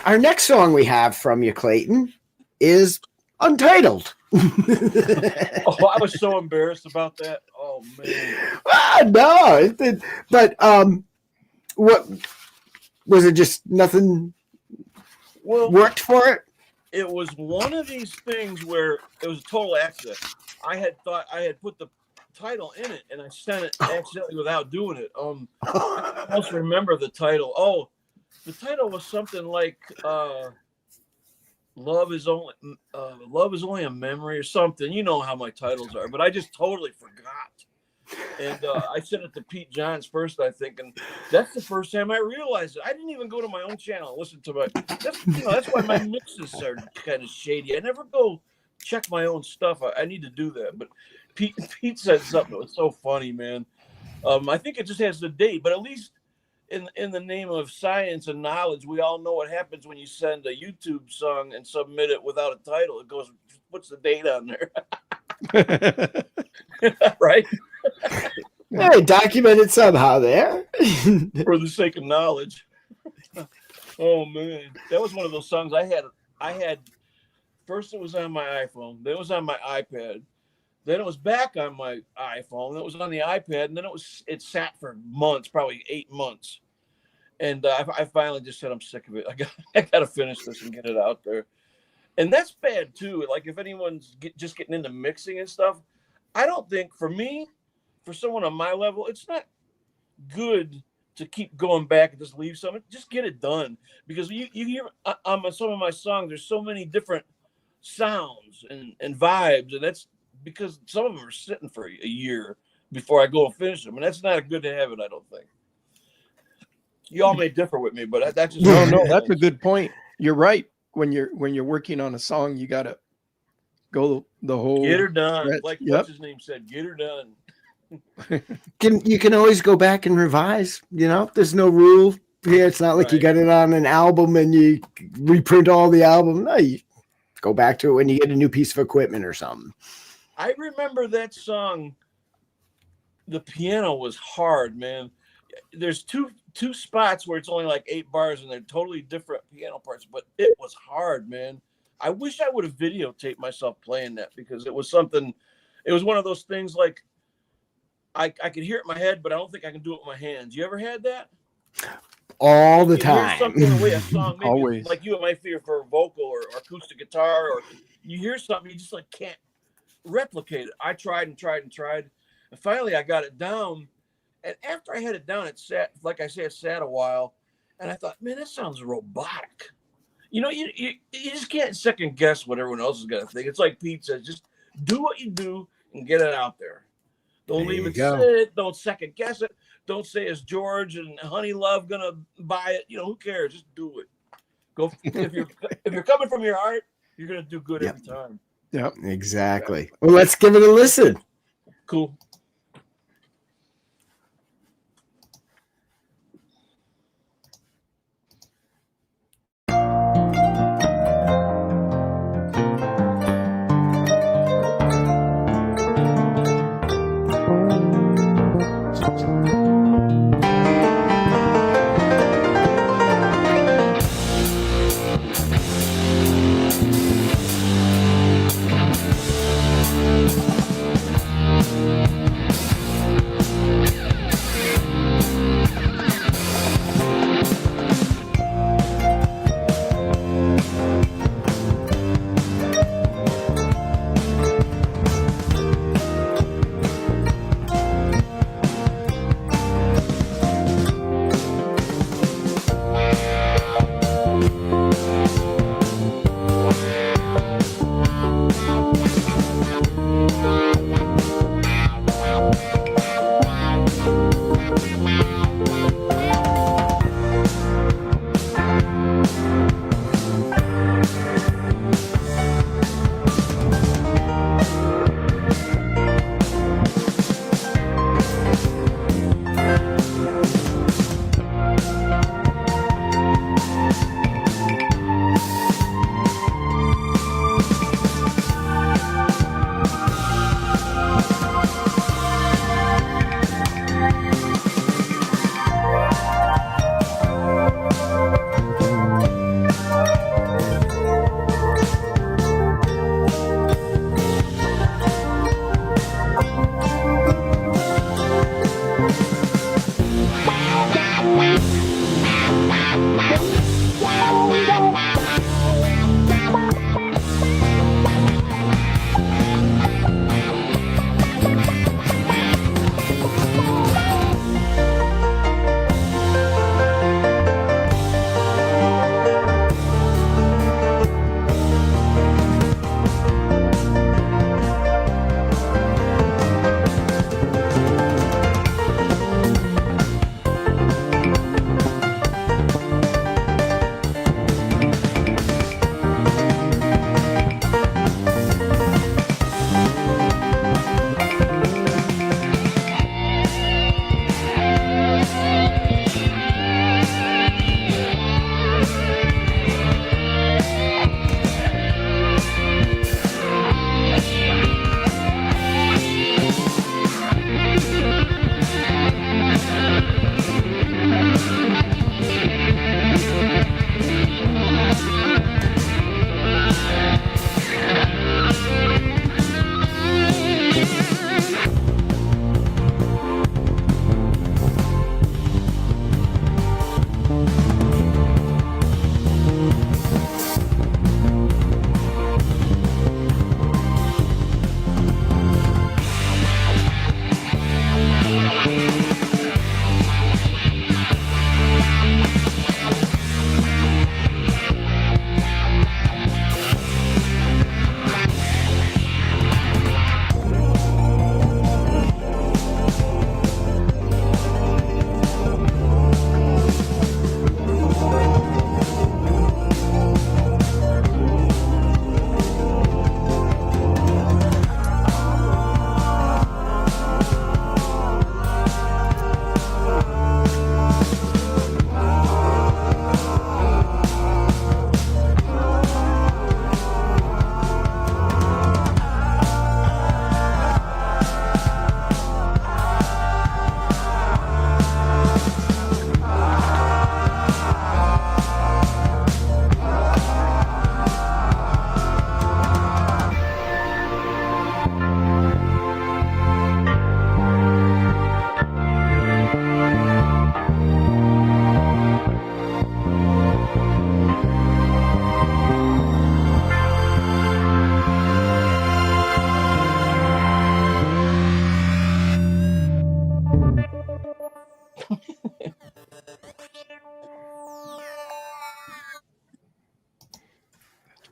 our next song we have from you, Klayton, is Untitled. Oh, I was so embarrassed about that. Oh man. No, but what was it? Just nothing worked for it? It was one of these things where it was a total accident. I had thought I had put the title in it, and I sent it accidentally without doing it. I almost remember the title. Oh, the title was something like "Love is only a memory" or something. You know how my titles are, but I just totally forgot. And I sent it to Pete Johns first, I think, and that's the first time I realized it. I didn't even go to my own channel and listen to my. That's why my mixes are kind of shady. I never go check my own stuff. I need to do that. But Pete said something that was so funny, man. I think it just has the date, but at least in the name of science and knowledge, we all know what happens when you send a YouTube song and submit it without a title. It goes, puts the date on there. Right? Yeah, documented somehow there. For the sake of knowledge. Oh man, that was one of those songs I had. First, it was on my iPhone. Then it was on my iPad. Then it was back on my iPhone. Then it was on the iPad, and then it sat for months, probably 8 months. And I finally just said I'm sick of it. I got to finish this and get it out there. And that's bad too. Like if anyone's just getting into mixing and stuff, I don't think for me, for someone on my level, it's not good to keep going back and just leave something. Just get it done, because you hear on some of my songs, there's so many different sounds and vibes, and that's because some of them are sitting for a year before I go and finish them, and that's not a good habit, I don't think. You all may differ with me, but that's just No, that's a good point. You're right. When you're working on a song, you gotta go the whole get her done. stretch. Like Yep. what's his name said, get her done. You can always go back and revise. You know, there's no rule here. It's not like you Right. got it on an album and you reprint all the album. No, you go back to it when you get a new piece of equipment or something. I remember that song. The piano was hard, man. There's two spots where it's only like 8 bars and they're totally different piano parts, but it was hard, man. I wish I would have videotaped myself playing that because it was something. It was one of those things like I could hear it in my head, but I don't think I can do it with my hands. You ever had that? All the You hear time. something the way a song, maybe Always. like you, it might feel for a vocal or acoustic guitar, or you hear something you just like can't replicate it. I tried and tried and tried, and finally I got it down. And after I had it down, it sat, like I said, it sat a while, and I thought, man, that sounds robotic. You know, you just can't second guess what everyone else is gonna think. It's like Pete says, just do what you do and get it out there. Don't There leave you it go. sit. Don't second guess it. Don't say, is George and Honey Love gonna buy it? You know, who cares? Just do it. Go if you're coming from your heart, you're gonna do good Yep. every time. Yep. Exactly. Well, let's give it a listen. Cool.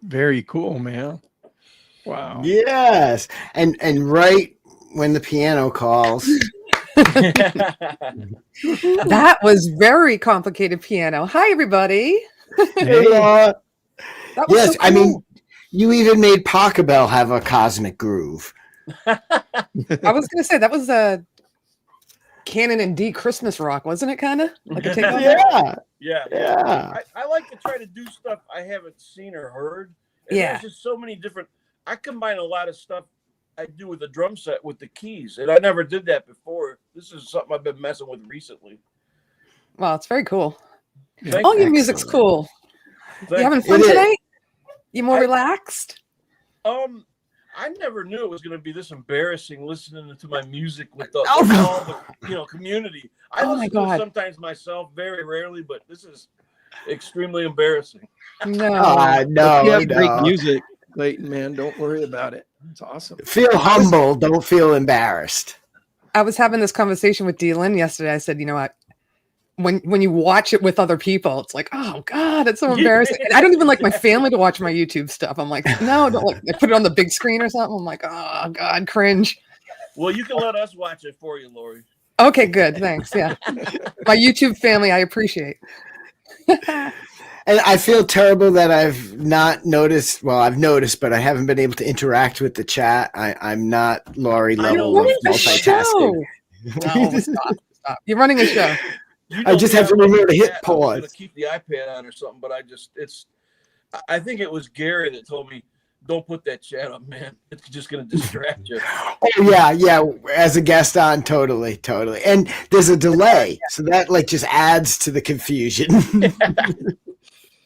Very cool, man. Wow. Yes. And right when the piano calls. That was very complicated piano. Hi, everybody. Hey. That was Yes, so I mean, cool. you even made Pachelbel have a cosmic groove. I was going to say that was a Canon and D Christmas rock, wasn't it? Kind of like a takeoff. Yeah. I like to try to do stuff I haven't seen or heard. And Yeah. There's just so many different. I combine a lot of stuff I do with the drum set with the keys, and I never did that before. This is something I've been messing with recently. Well, it's very cool. Thank All you. your music's cool. Thank You having you. fun It is. tonight? You more I- relaxed? I never knew it was going to be this embarrassing listening to my music with the, Oh. all the community. I Oh my listen to it God. sometimes myself, very rarely, but this is extremely embarrassing. No. No, You have great no. music, Klayton, man. Don't worry about it. It's awesome. Feel humble. Don't feel embarrassed. I was having this conversation with D. Lynn yesterday. I said, you know what? When you watch it with other people, it's like, oh God, it's so embarrassing. And I don't even like my family to watch my YouTube stuff. I'm like, no, don't like I put it on the big screen or something. I'm like, oh God, cringe. Well, you can let us watch it for you, Laurie. Okay, good. Thanks. Yeah. My YouTube family, I appreciate. And I feel terrible that I've not noticed. Well, I've noticed, but I haven't been able to interact with the chat. I'm not Laurie I level know. of Running a show. multitasking. No, stop. You're running a show. You I just me, have to I'm looking remember to at hit that. I was pause. gonna keep the iPad on or something, but I think it was Gary that told me, don't put that chat up, man. It's just going to distract you. Oh yeah. As a guest on, totally. And there's a delay, so that like just adds to the confusion.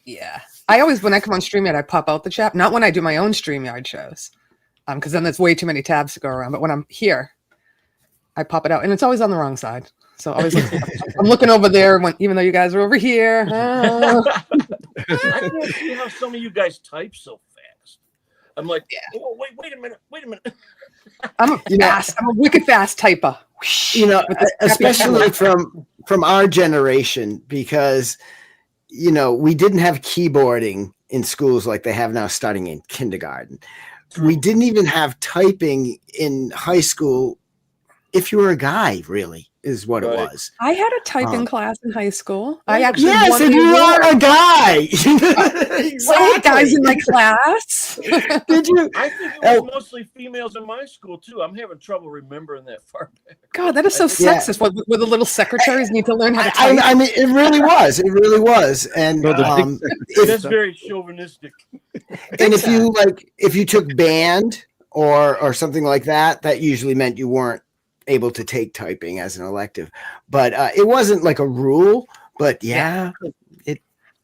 Yeah. I always, when I come on StreamYard, I pop out the chat. Not when I do my own StreamYard shows, because then there's way too many tabs to go around. But when I'm here, I pop it out, and it's always on the wrong side. So always, I'm looking over there even though you guys are over here. I can't see how some of you guys type so fast. I'm like, oh, wait a minute. I'm a I'm a wicked fast typer. With this Especially from our generation, because we didn't have keyboarding in schools like they have now starting in kindergarten. We didn't even have typing in high school if you were a guy, really, is what it was. I had a typing class in high school. I actually Yes, won and the you award. are a guy. I had guys in my class. Did you? I think it was mostly females in my school, too. I'm having trouble remembering that far back. God, that is so Yeah. sexist. Where the little secretaries need to learn how to type. I mean, it really was. And That's very chauvinistic. and if you took band or something like that, that usually meant you weren't able to take typing as an elective. But it wasn't like a rule. But yeah,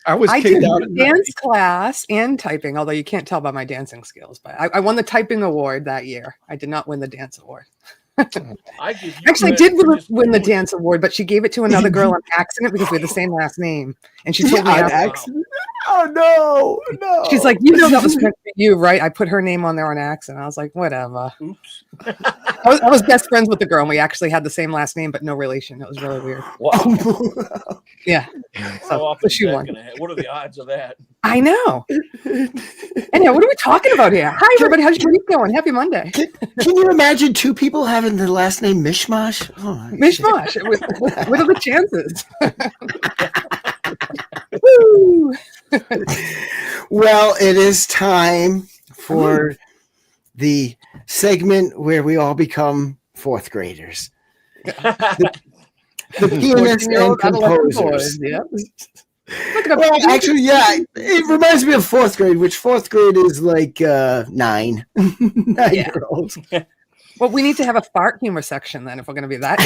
I was I kicked did out of dance class and typing, although you can't tell by my dancing skills. But I won the typing award that year. I did not win the dance award. Actually, I did win the dance award, but she gave it to another girl on accident because we had the same last name. And she told me on after. accident. Oh no! She's like, that was meant for you, right? I put her name on there on accident. I was like, whatever. Oops. I was best friends with the girl, and we actually had the same last name, but no relation. It was really weird. Wow. Yeah. How often is she that won. gonna happen? What are the odds of that? I know. Anyhow, what are we talking about here? Hi, everybody. How's your week going? Happy Monday. Can you imagine two people having the last name Mishmosh? Oh, Mishmosh. What are the chances? Woo! Well, it is time for the segment where we all become fourth graders. The pianists and 14-year-old adolescent composers. boys, yeah. Well, actually, yeah, it reminds me of fourth grade, which fourth grade is like 9-year-olds. Well, we need to have a fart humor section then if we're going to be that.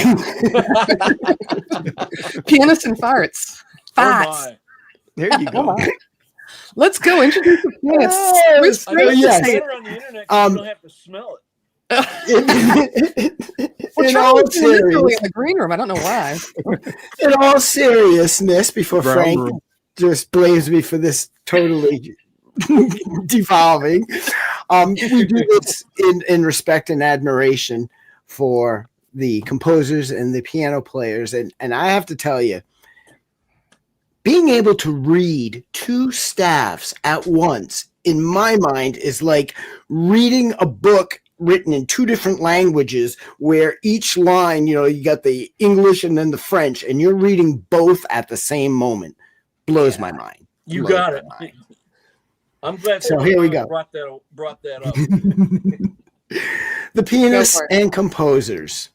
Pianists and farts. Farts. Oh my. There you go. Let's go introduce the pianists. Yes. Where's I know Frank yes. to say it? better on the internet 'cause you don't have to smell it. Well, In Charlie all was doing this early serious, in the green room. I don't know why. in all seriousness, before Brown Frank room. just blames me for this totally devolving, we do this in respect and admiration for the composers and the piano players, and I have to tell you, being able to read two staffs at once in my mind, is like reading a book written in two different languages where each line, you got the English and then the French, and you're reading both at the same moment. Blows my mind. You Blows got my it. mind. I'm glad. So here we go. Brought that up. The pianists for it. and composers.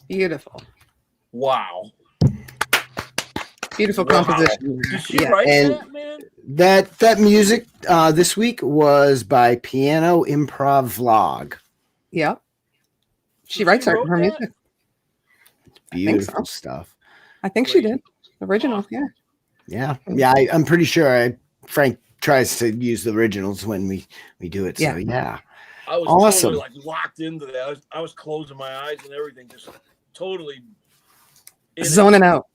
Beautiful. Wow. Beautiful Wow. composition. Did she Yeah. write And that, man? that music this week was by Piano Improv Vlog. Yep. She writes her wrote that? music. Beautiful so. stuff. I think she did. Original, yeah. Yeah. I'm pretty sure Frank tries to use the originals when we do it. So yeah. I was Awesome. totally like locked into that. I was closing my eyes and everything, just totally in it. Zoning out.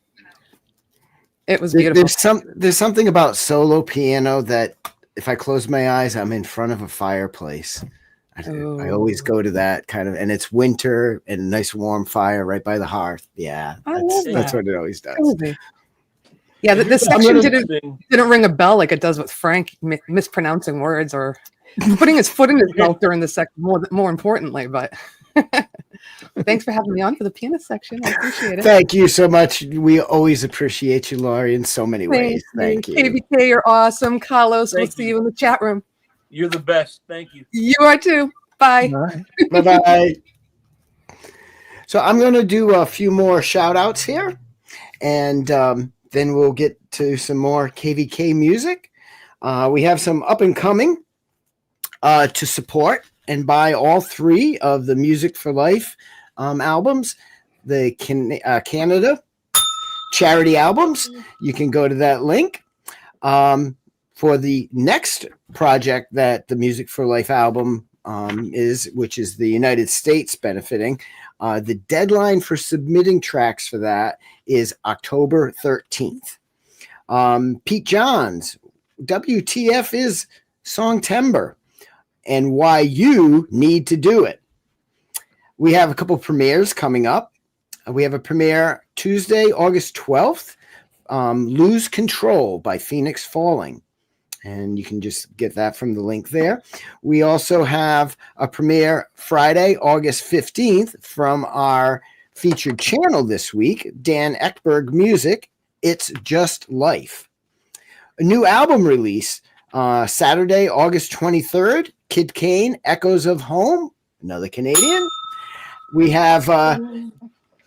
It was beautiful. There's something about solo piano that if I close my eyes, I'm in front of a fireplace. I always go to that kind of, and it's winter and a nice warm fire right by the hearth. Yeah, that's what it always does. Totally. Yeah, the section didn't ring a bell like it does with Frank mispronouncing words or putting his foot in his mouth during the section. More importantly, but thanks for having me on for the pianist section. I appreciate it. Thank you so much. We always appreciate you, Laurie, in so many ways. Thank you. KVK, you're awesome. Carlos, we'll see you in the chat room. You're the best. Thank you. You are too. Bye. Bye-bye. So I'm going to do a few more shout outs here, and then we'll get to some more KVK music. We have some up and coming to support and buy all three of the Music for Life albums, the Canada charity albums. You can go to that link. For the next project that the Music for Life album which is the United States benefiting, the deadline for submitting tracks for that is October 13th. Pete Johns, WTF is Songtember and why you need to do it. We have a couple premieres coming up. We have a premiere Tuesday, August 12th, Lose Control by Phoenix Falling. And you can just get that from the link there. We also have a premiere Friday, August 15th from our featured channel this week, Dan Ekberg Music, It's Just Life. A new album release Saturday, August 23rd, Kid Kane, Echoes of Home, another Canadian. We have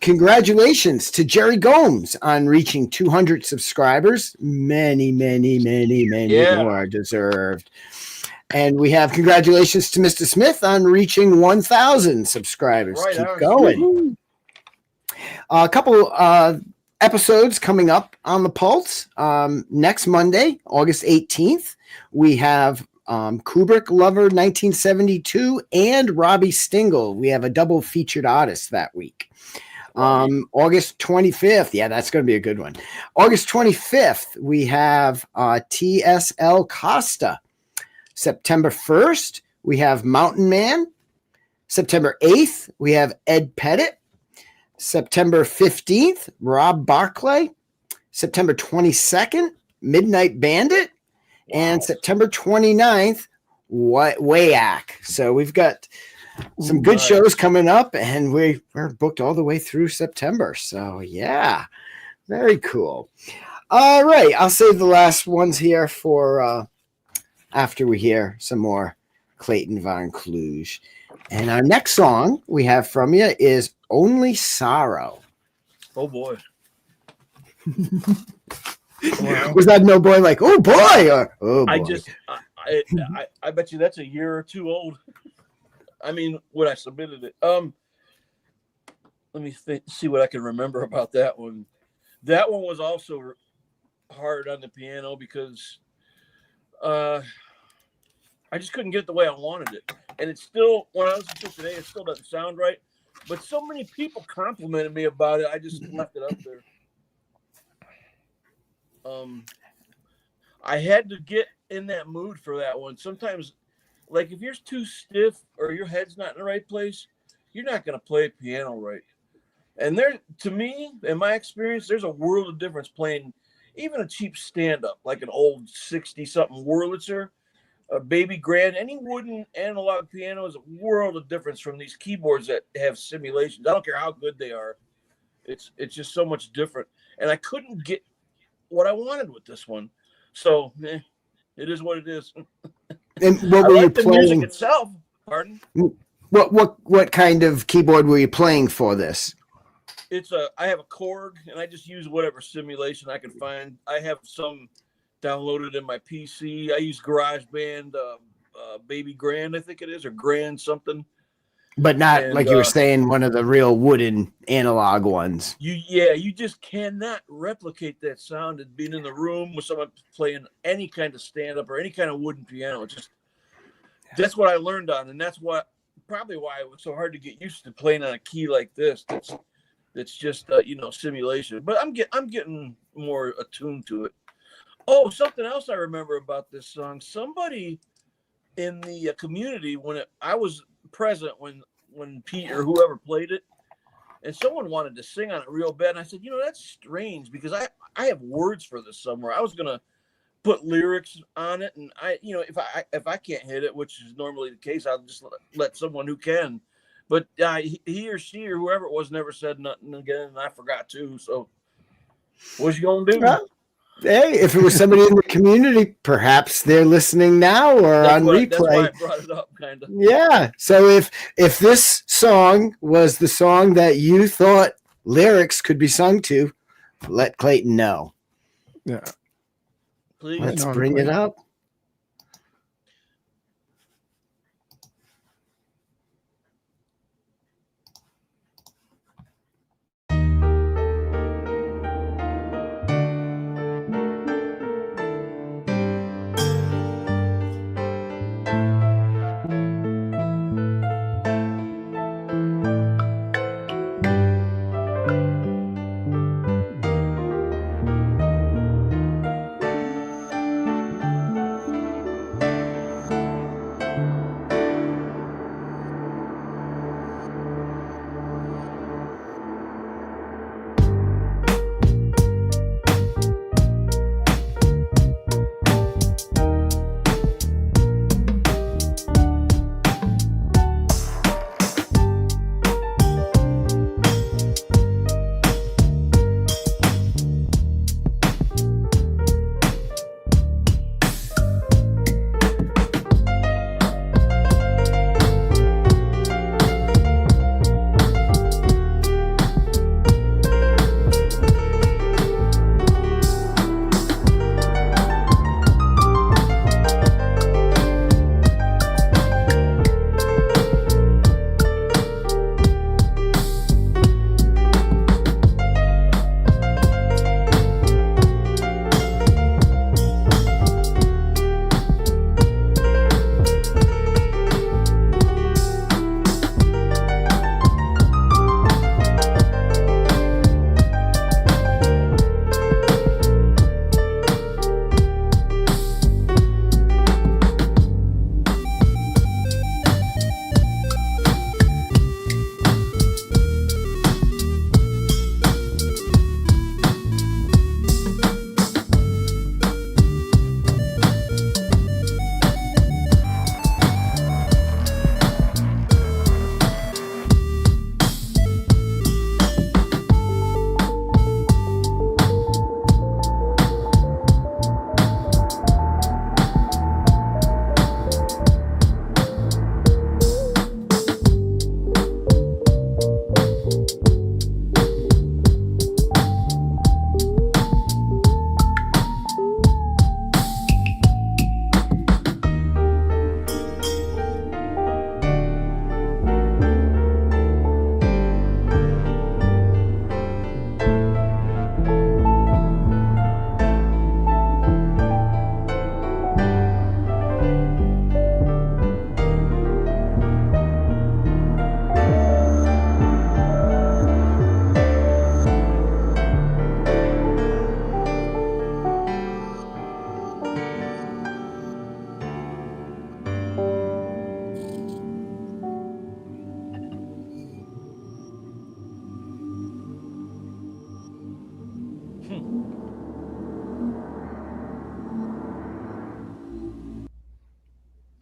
congratulations to Jerry Gomes on reaching 200 subscribers. Many more are deserved. And we have congratulations to Mr. Smith on reaching 1,000 subscribers. Right, Keep going. A couple episodes coming up on the Pulse. Next Monday, August 18th, we have Kubrick Lover 1972 and Robbie Stingle. We have a double featured artist that week. August 25th. Yeah, that's going to be a good one. August 25th, we have TSL Costa. September 1st, we have Mountain Man. September 8th, we have Ed Pettit. September 15th, Rob Barclay. September 22nd, Midnight Bandit. And September 29th, Wayak. So we've got some good shows coming up, and we're booked all the way through September. So yeah, very cool. All right, I'll save the last ones here for after we hear some more Klayton Von Kluge. And our next song we have from you is Only Sorrow. Oh boy. Was that no boy like, oh boy, or oh boy? I bet you that's a year or two old. I mean, when I submitted it. Let me see what I can remember about that one. That one was also hard on the piano because I just couldn't get it the way I wanted it. And it's still, when I listen to it today, it still doesn't sound right. But so many people complimented me about it, I just left it up there. I had to get in that mood for that one. Sometimes, like if you're too stiff or your head's not in the right place, you're not going to play piano right. And there, to me, in my experience, there's a world of difference playing even a cheap stand-up, like an old 60-something Wurlitzer, a baby grand, any wooden analog piano is a world of difference from these keyboards that have simulations. I don't care how good they are. It's just so much different. And I couldn't get what I wanted with this one. So, it is what it is. And what were you the playing? music itself. Pardon? What kind of keyboard were you playing for this? I have a Korg, and I just use whatever simulation I can find. I have some downloaded in my PC. I use GarageBand, Baby Grand, I think it is, or Grand something. But not like you were saying, one of the real wooden analog ones. You just cannot replicate that sound and being in the room with someone playing any kind of stand-up or any kind of wooden piano. That's what I learned on, and that's probably why it was so hard to get used to playing on a key like this. That's just simulation. But I'm getting more attuned to it. Oh, something else I remember about this song. Somebody in the community, I was present when Pete or whoever played it, and someone wanted to sing on it real bad. And I said, that's strange because I have words for this somewhere. I was gonna put lyrics on it, and if I can't hit it, which is normally the case, I'll just let someone who can. But he or she or whoever it was never said nothing again, and I forgot too. So what you gonna do? Well, hey, if it was somebody in the community, perhaps they're listening now or on replay. That's why I brought it up, kind of. Yeah. So if this song was the song that you thought lyrics could be sung to, let Klayton know. Yeah. Please. Let's bring it up.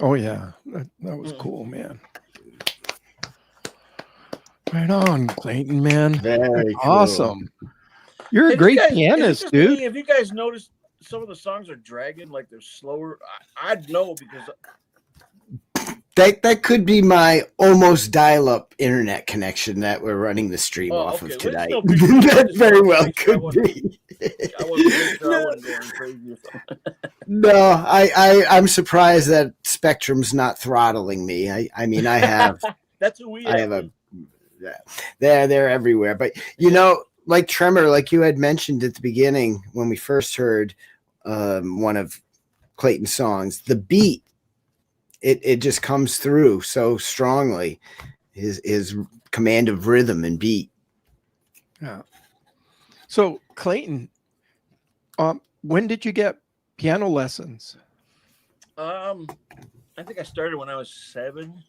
Oh yeah, that was Mm. cool, man. Right on, Klayton, man. Very cool. Awesome. You're a Have great you guys, pianist, just dude. me, have you guys noticed some of the songs are dragging, like they're slower? I'd know because That could be my almost dial-up internet connection that we're running the stream off of Well, tonight. it's no big deal. That Just very wanted to well make sure could be. I wasn't making sure I wasn't going crazy or something. No, I'm surprised that Spectrum's not throttling me. I mean, I have That's who we I have. have a they're everywhere. But you know, like Tremor, like you had mentioned at the beginning when we first heard one of Klayton's songs, the beat, it just comes through so strongly. His command of rhythm and beat. Yeah. So Klayton, when did you get piano lessons? I think I started when I was 7.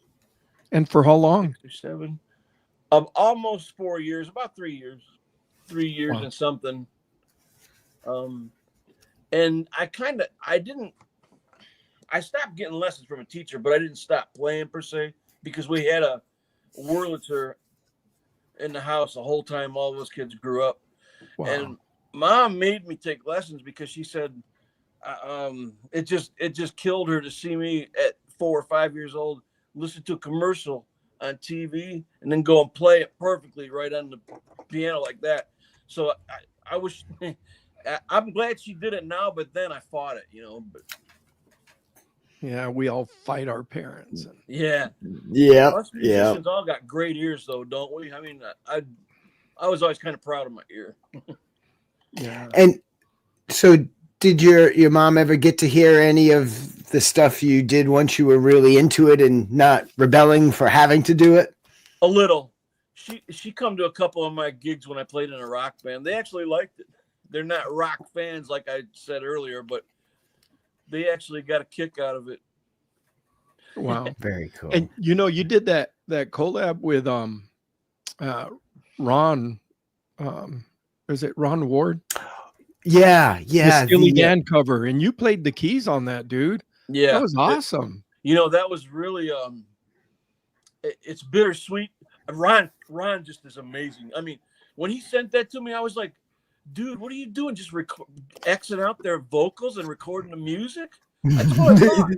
And for how long? 6 or 7. Almost 4 years, about 3 years. 3 years Wow. and something. And I stopped getting lessons from a teacher, but I didn't stop playing per se because we had a Wurlitzer in the house the whole time all those kids grew up. Wow. And Mom made me take lessons because she said it just killed her to see me at 4 or 5 years old listen to a commercial on TV and then go and play it perfectly right on the piano like that. So I wish I'm glad she did it now, but then I fought it, you know. But Yeah, we all fight our parents. yeah, Yeah, us musicians all got great ears, though, don't we? I mean, I was always kind of proud of my ear. Yeah. And so, did your mom ever get to hear any of the stuff you did once you were really into it and not rebelling for having to do it? A little. She come to a couple of my gigs when I played in a rock band. They actually liked it. They're not rock fans like I said earlier, but they actually got a kick out of it. Wow. Very cool. And you know, you did that collab with Ron, is it Ron Ward? Yeah. The Steely Dan cover, and you played the keys on that, dude. Yeah. That was awesome. You know, that was really it's bittersweet. Ron just is amazing. I mean, when he sent that to me, I was like, dude, what are you doing? Just Xing out their vocals and recording the music? That's what I thought.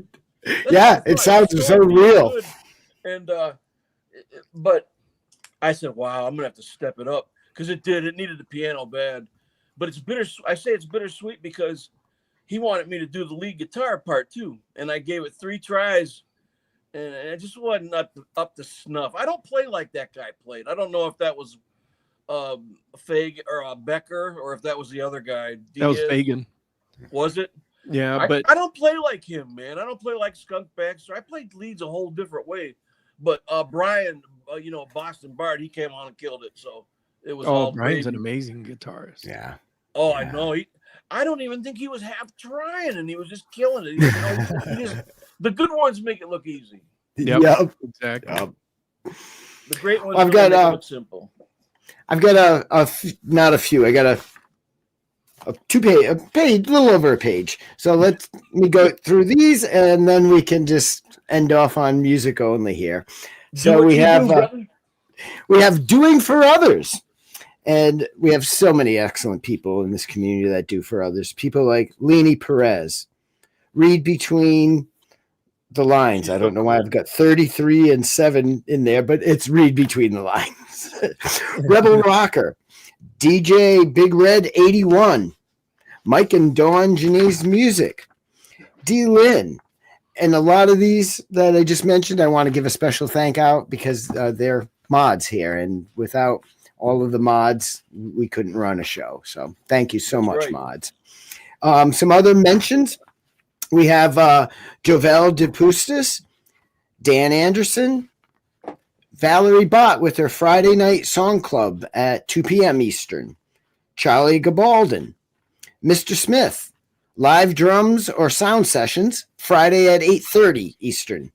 It sounds so real. Good. And but I said, wow, I'm gonna have to step it up because it needed the piano bad. But it's bittersweet. I say it's bittersweet because he wanted me to do the lead guitar part too, and I gave it 3 tries, and it just wasn't up to snuff. I don't play like that guy played. I don't know if that was Fag or Becker, or if that was the other guy. That was Fagan. Was it? Yeah, but I don't play like him, man. I don't play like Skunk Baxter. I played leads a whole different way. But Brian, Boston Bard, he came on and killed it. So it was all Brian's baby. an amazing guitarist. Yeah. Oh, Yeah. I know. I don't even think he was half trying, and he was just killing it. The good ones make it look easy. Yep. Exactly. Yep. The great ones I've really got, make it look simple. I've got not a few. I got a 2-page, a page, a little over a page. So let me go through these, and then we can just end off on music only here. So we have Doing for Others. And we have so many excellent people in this community that do for others. People like Leni Perez, Read Between the Lines. I don't know why I've got 33 and 7 in there, but it's Read Between the Lines. Rebel Rocker, DJ Big Red 81, Mike and Dawn Janine's Music, D. Lynn. And a lot of these that I just mentioned, I want to give a special thank out because they're mods here. And without all of the mods, we couldn't run a show. So thank you so much, mods. Some other mentions. We have Jovel DePustis, Dan Anderson, Valerie Bott with her Friday night song club at 2 p.m. Eastern, Charlie Gabaldon, Mr. Smith, live drums or sound sessions, Friday at 8:30 Eastern,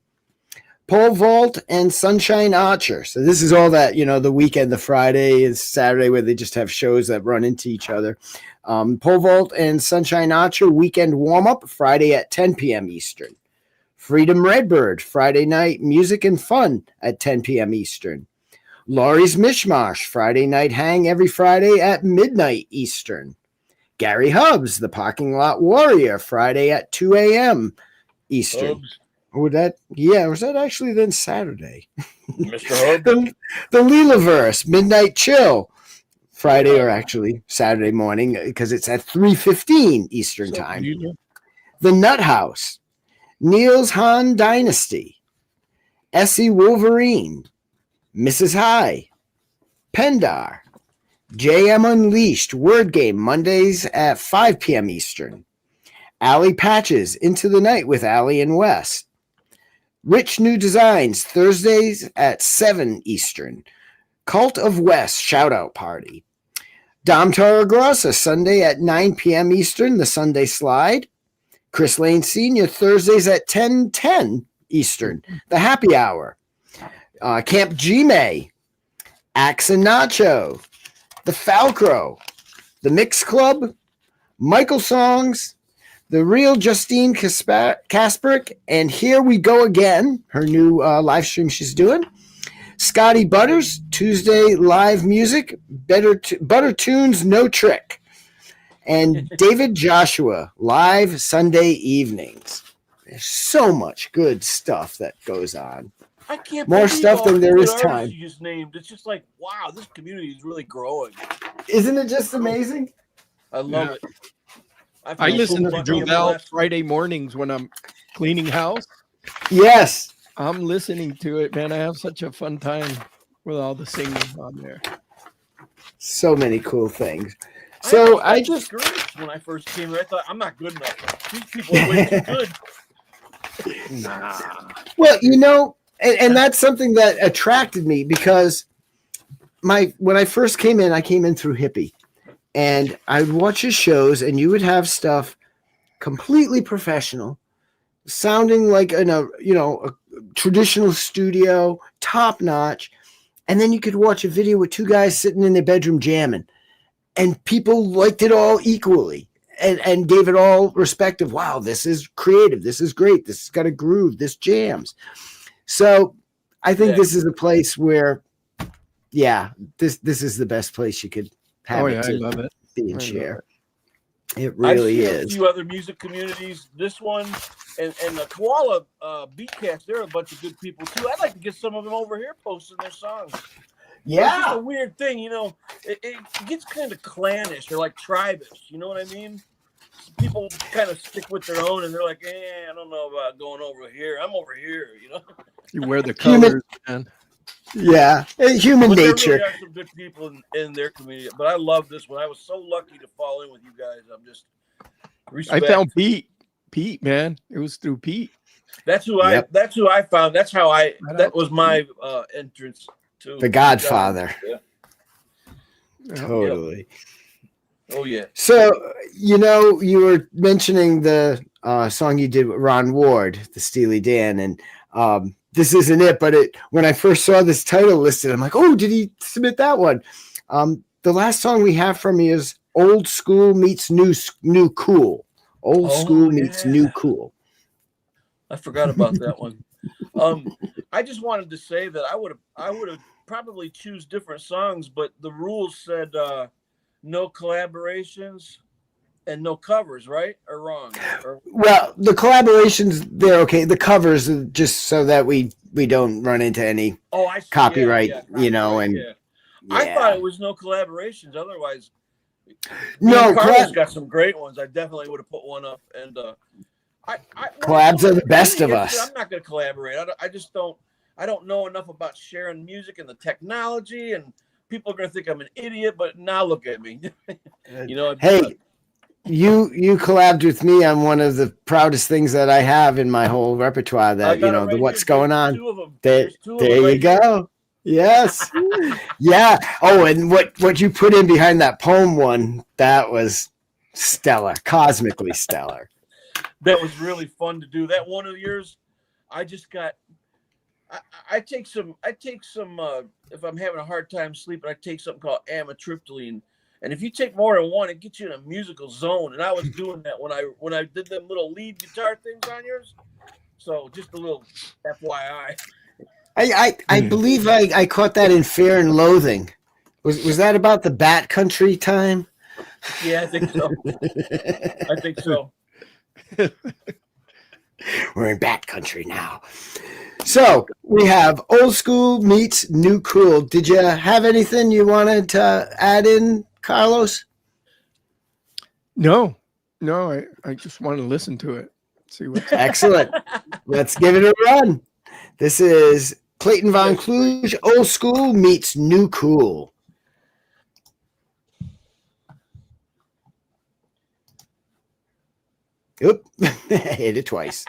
Pole Vault and Sunshine Archer. So this is all that, the weekend, the Friday is Saturday where they just have shows that run into each other. Pole Vault and Sunshine Archer weekend warm-up Friday at 10 p.m. Eastern. Freedom Redbird, Friday night music and fun at 10 p.m. Eastern. Laurie's Mishmosh, Friday night hang every Friday at midnight Eastern. Gary Hubbs, the Parking Lot Warrior, Friday at 2 a.m. Eastern. Hubs. Was that actually then Saturday? Mr. Hub. The Leelaverse, Midnight Chill, Friday or actually Saturday morning because it's at 3:15 Eastern time. The Nut House, Niels Han Dynasty, Essie Wolverine, Mrs. High, Pendar, JM Unleashed, Word Game, Mondays at 5 p.m. Eastern. Allie Patches, Into the Night with Allie and Wes. Rich New Designs, Thursdays at 7 Eastern. Cult of West, Shoutout Party. Dom Torregrossa, Sunday at 9 p.m. Eastern, the Sunday Slide. Chris Lane Sr., Thursdays at 10:10 Eastern, the Happy Hour. Camp G-May, Axe and Nacho, the Falcro, the Mix Club, Michael Songs, the Real Justine Kasperick, and Here We Go Again, her new live stream she's doing. Scotty Butters, Tuesday live music, Butter Tunes, No Trick. And David Joshua, live Sunday evenings. There's so much good stuff that goes on. I can't More believe stuff all than the there good is artists time. You just named. It's just like, wow, this community is really growing. Isn't it just amazing? I love it. I listen to lucky Drew I'm Val blessed. Friday mornings when I'm cleaning house. Yes. I'm listening to it, man. I have such a fun time with all the singing on there. So many cool things. So I just discouraged when I first came here. I thought I'm not good enough. These people are way too good. well, you know, and that's something that attracted me because when I first came in, I came in through Hippie, and I'd watch his shows, and you would have stuff completely professional, sounding like a traditional studio, top notch, and then you could watch a video with two guys sitting in their bedroom jamming, and people liked it all equally. And gave it all respect of, wow, this is creative. This is great. This has got a groove. This jams. So I think this is a place where, this is the best place you could have I love it. Be and share. It I've really seen is. a few other music communities. This one and the Koala Beatcast, they're a bunch of good people too. I'd like to get some of them over here posting their songs. It's just a weird thing, it gets kind of clannish or like tribish, you know what I mean? People kind of stick with their own and they're like, I don't know about going over here. I'm over here, You wear the colors, man. Yeah, human but nature. There really are some good people in their community, but I love this one. I was so lucky to fall in with you guys. I'm just respect. I found Pete, man. It was through Pete. That's who I found. That's how that was my entrance to The Godfather. Yeah. Totally. Oh yeah. So, you were mentioning the song you did with Ron Ward, the Steely Dan, and this isn't it, but when I first saw this title listed, I'm like, oh, did he submit that one? The last song we have from you is Old School Meets New Cool. Old School Meets New Cool. I forgot about that one. I just wanted to say that I would have probably choose different songs, but the rules said no collaborations and no covers, right? Or wrong? Well, the collaborations, they're okay. The covers are just so that we don't run into any copyright, I thought it was no collaborations. Otherwise, no, Carlos got some great ones. I definitely would have put one up. And collabs are the best of us. I'm not going to collaborate. I just don't. I don't know enough about sharing music and the technology, and people are going to think I'm an idiot. But now look at me. Hey, you collabed with me on one of the proudest things that I have in my whole repertoire. That the what's going on. There you go. Yes. Yeah. Oh, and what you put in behind that poem one, that was stellar, cosmically stellar. That was really fun to do. That one of yours, I just got. I take some. If I'm having a hard time sleeping, I take something called amitriptyline. And if you take more than one, it gets you in a musical zone. And I was doing that when I did them little lead guitar things on yours. So just a little FYI. I believe I caught that in Fear and Loathing. Was that about the Bat Country time? Yeah, I think so. I think so. We're in Bat Country now. So we have old school meets new cool. Did you have anything you wanted to add in, Carlos? No, I just want to listen to it. See what's Excellent. Let's give it a run. This is Klayton Von Kluge, old school meets new cool. Oop, hit it twice.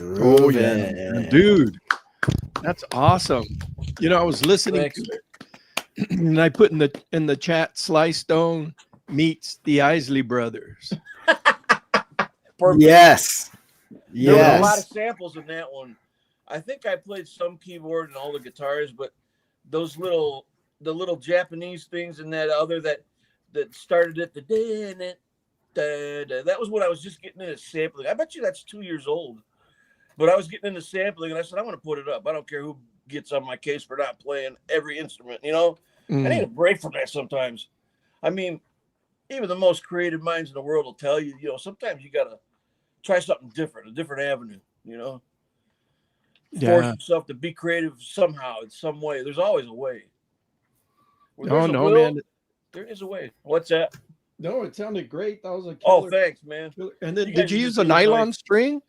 Oh yeah, dude, that's awesome. You know, I was listening to it, and I put in the chat, Sly Stone meets the Isley Brothers. Perfect. Yes. There were a lot Yes. of samples in that one. I think I played some keyboard and all the guitars, but the little Japanese things and that other that started at the that was what I was just getting into sampling. I bet you that's 2 years old. But I was getting into sampling, and I said, I'm going to put it up. I don't care who gets on my case for not playing every instrument, you know? I need a break from that sometimes. I mean, even the most creative minds in the world will tell you, you know, sometimes you got to try something different, a different avenue, you know? Force yourself to be creative somehow, in some way. There's always a way. Where there's a will, man. There is a way. What's that? No, it sounded great. That was a Oh, killer. thanks, man. And then, You did guys you are use just a really nylon nice. string?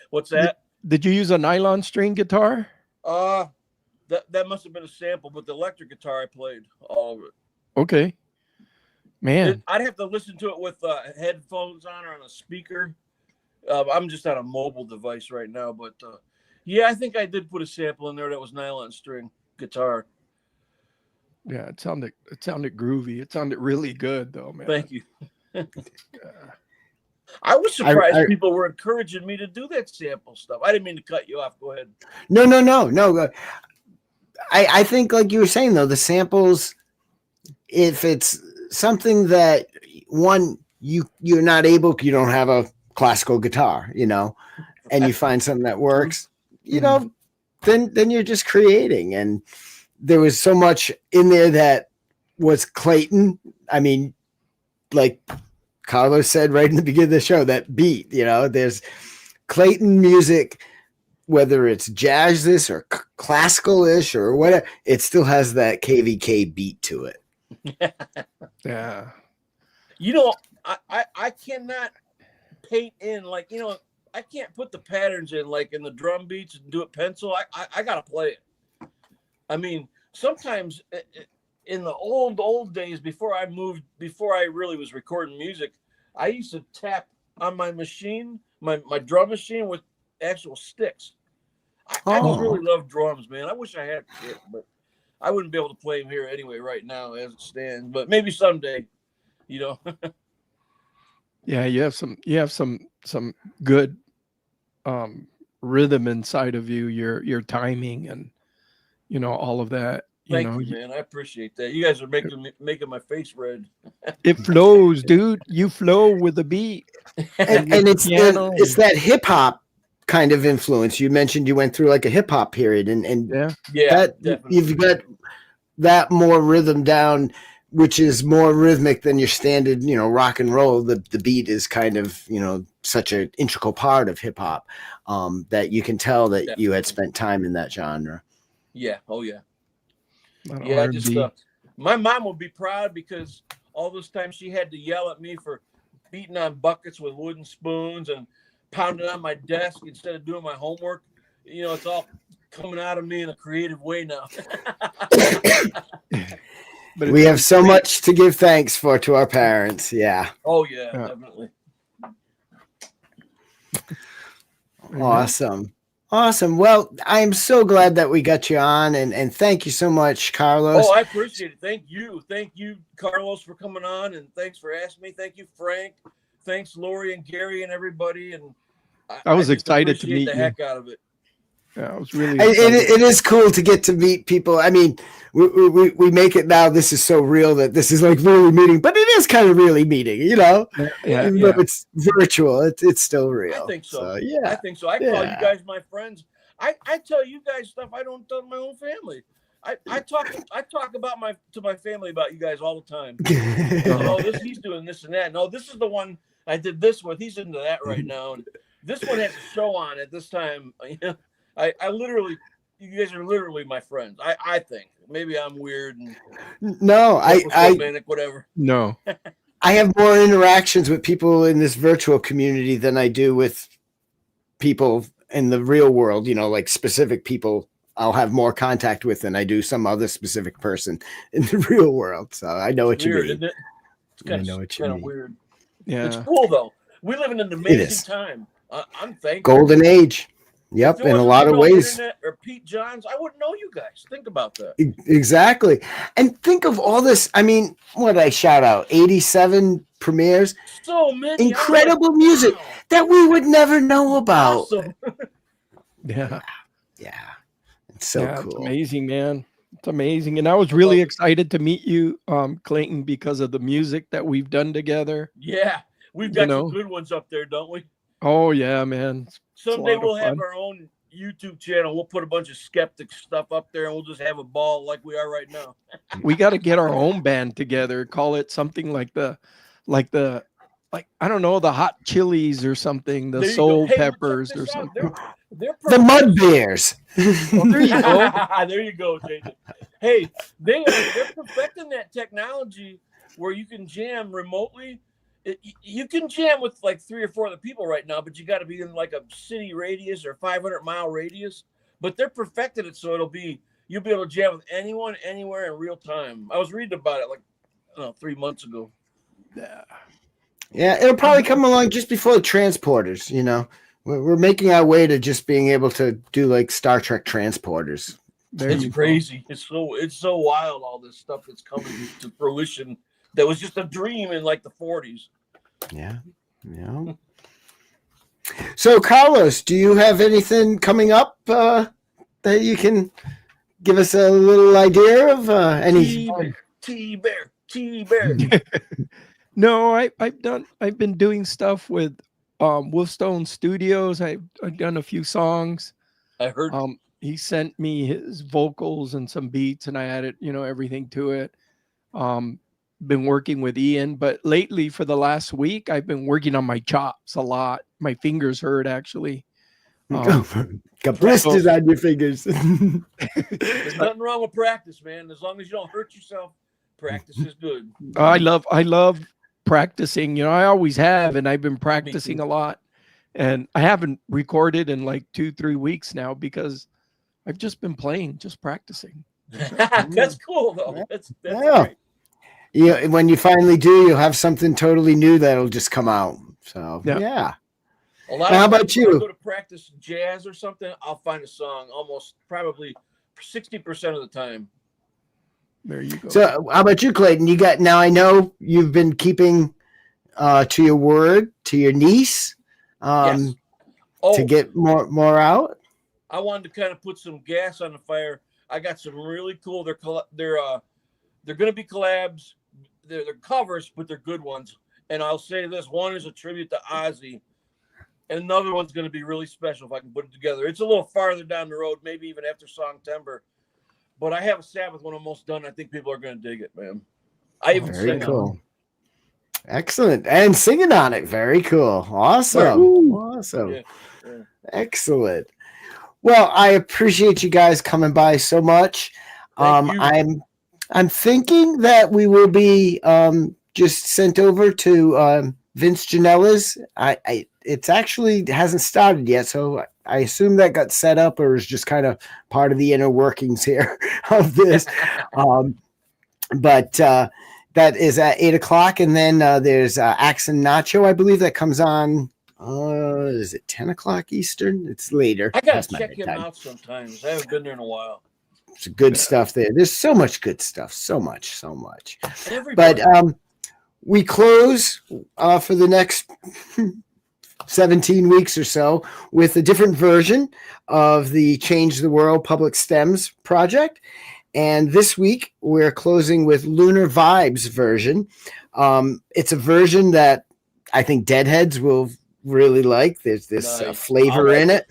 What's that? Did you use a nylon string guitar? That must have been a sample, but the electric guitar I played all of it. Okay, man. I'd have to listen to it with headphones on or on a speaker. I'm just on a mobile device right now, but yeah, I think I did put a sample in there that was nylon string guitar. Yeah, it sounded groovy. It sounded really good, though, man. Thank you. I was surprised people were encouraging me to do that sample stuff. I didn't mean to cut you off. Go ahead. No. I think, like you were saying, though, the samples, if it's something that you're not able, you don't have a classical guitar, you know, and you find something that works, you know, then you're just creating. And there was so much in there that was Klayton. I mean, like Carlos said right in the beginning of the show, that beat, you know, there's Klayton music, whether it's jazz-ish or classical-ish or whatever, it still has that KVK beat to it. Yeah. You know, I cannot paint in, like, you know, I can't put the patterns in like in the drum beats and do it pencil. I gotta play it. I mean, sometimes in the old days before I really was recording music, I used to tap on my machine, my drum machine with actual sticks. I just really love drums, man. I wish I had it, but I wouldn't be able to play them here anyway right now as it stands. But maybe someday, you know. Yeah, you have some good rhythm inside of you. Your timing and you know all of that. Thank you, man. I appreciate that. You guys are making my face red. It flows, dude. You flow with the beat, and it's that hip hop kind of influence. You mentioned you went through like a hip hop period, and yeah, that you've got that more rhythm down, which is more rhythmic than your standard, you know, rock and roll. The beat is kind of, you know, such an integral part of hip hop that you can tell that you had spent time in that genre. Yeah. Oh yeah. Yeah. Just my mom would be proud because all those times she had to yell at me for beating on buckets with wooden spoons and pounding on my desk instead of doing my homework. You know, it's all coming out of me in a creative way now. But we have so much to give thanks for to our parents. Yeah. Oh yeah. Definitely. Awesome. Well, I'm so glad that we got you on, and thank you so much, Carlos. Oh, I appreciate it. Thank you, Carlos, for coming on, and thanks for asking me. Thank you, Frank. Thanks, Laurie and Gary and everybody. And I was excited to meet the heck out of it. Yeah, I was really. It is cool to get to meet people. I mean, we make it now. This is so real that this is like really meeting, but it is kind of really meeting, you know. Even though it's virtual, it's still real. I think so. I think so. I call you guys my friends. I tell you guys stuff I don't tell my own family. I talk about to my family about you guys all the time. Oh, he's doing this and that. No, this is the one I did this with. He's into that right now. And this one has a show on at this time. I literally, you guys are literally my friends. I think maybe I'm weird. And no, whatever. No, I have more interactions with people in this virtual community than I do with people in the real world. You know, like specific people I'll have more contact with than I do some other specific person in the real world. So I know what you mean. Isn't it? It's kind of weird. Yeah, it's cool though. We live in an amazing time. I'm thankful. Golden age. Yep, in a lot of ways. Internet or Pete Johns, I wouldn't know you guys. Think about that. Exactly. And think of all this. I mean, what did I shout out? 87 premieres. So many. Incredible music that we would never know about. Awesome. Yeah. It's so cool. It's amazing, man. It's amazing. And I was really excited to meet you, Klayton, because of the music that we've done together. Yeah. We've got some good ones up there, don't we? Oh, yeah, man. Someday we'll have our own YouTube channel. We'll put a bunch of skeptic stuff up there and we'll just have a ball like we are right now. We got to get our own band together. Call it something like the like, I don't know, the hot chilies or something, the There you go. soul Hey, peppers check or this out. something. They're The mud bears. Well, there you go. There you go, Jade. Hey, they're perfecting that technology where you can jam remotely. You can jam with like 3 or 4 other people right now, but you got to be in like a city radius or 500-mile radius. But they're perfected it so you'll be able to jam with anyone, anywhere in real time. I was reading about it like, I don't know, 3 months ago. Yeah, it'll probably come along just before the transporters. You know, we're making our way to just being able to do like Star Trek transporters. It's crazy. It's so wild. All this stuff that's coming to fruition that was just a dream in like the 40s. Yeah. So, Carlos, do you have anything coming up that you can give us a little idea of? Any T-Bear. No, I've been doing stuff with Wolfstone Studios. I've done a few songs. I heard. He sent me his vocals and some beats, and I added, everything to it. Been working with Ian, but lately for the last week, I've been working on my chops a lot. My fingers hurt, actually. Got blisters on your fingers. There's nothing wrong with practice, man. As long as you don't hurt yourself, practice is good. I love practicing. I always have, and I've been practicing a lot. And I haven't recorded in like 2-3 weeks now because I've just been playing, just practicing. That's cool, though. That's great. Yeah, when you finally do, you'll have something totally new that'll just come out. So yeah. How about you? When I go to practice jazz or something, I'll find a song almost probably 60% of the time. There you go. So how about you, Klayton? Now I know you've been keeping to your word, to your niece, yes. To get more out. I wanted to kind of put some gas on the fire. I got some really cool. They're going to be collabs. They're covers, but they're good ones. And I'll say this: one is a tribute to Ozzy, and another one's going to be really special if I can put it together. It's a little farther down the road, maybe even after Songtember. But I have a Sabbath one almost done. I think people are going to dig it, man. I even very sing cool. on it. Excellent. And singing on it. Very cool. Awesome. Awesome. Yeah. Excellent. Well, I appreciate you guys coming by so much. Thank you. I'm thinking that we will be just sent over to Vince Ginella's. It's actually hasn't started yet, so I assume that got set up or is just kind of part of the inner workings here of this. But that is at 8:00, and then there's Axe and Nacho, I believe, that comes on. Is it 10:00 Eastern? It's later. I gotta check him out sometimes. I haven't been there in a while. It's good stuff there. There's so much good stuff. So much. Everybody. But we close for the next 17 weeks or so with a different version of the Change the World Public STEMS project. And this week we're closing with Lunar Vibes version. It's a version that I think Deadheads will really like. There's this flavor in it.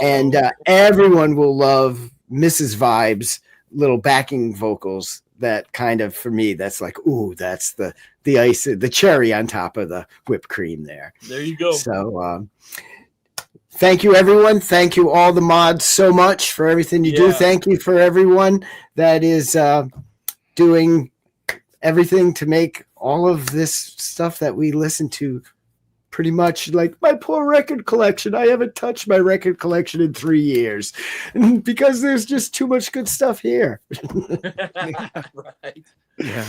And everyone will love Mrs. Vibes' little backing vocals. That kind of, for me, that's like, ooh, that's the ice, the cherry on top of the whipped cream there. There you go. So thank you, everyone. Thank you, all the mods, so much for everything you do. Thank you for everyone that is doing everything to make all of this stuff that we listen to pretty much like my poor record collection. I haven't touched my record collection in 3 years because there's just too much good stuff here. Right. Yeah.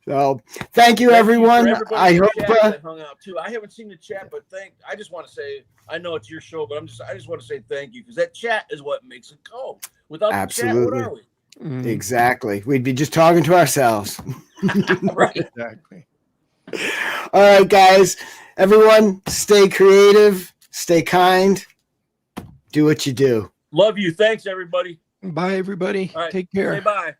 So thank you, everyone. I hope that hung out too. I haven't seen the chat, but I just want to say, I know it's your show, but I just want to say thank you, because that chat is what makes it go. Without the chat, what are we? Exactly. We'd be just talking to ourselves. Right. Exactly. All right, guys. Everyone, stay creative, stay kind, do what you do. Love you. Thanks, everybody. Bye, everybody. All right. Take care. Say bye.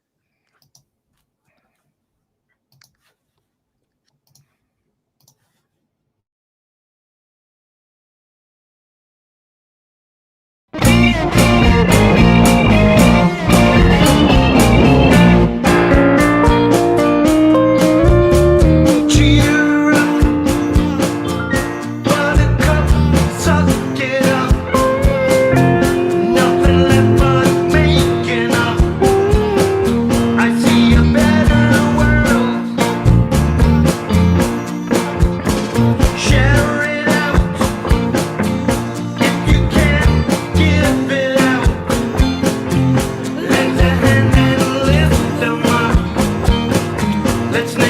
Let's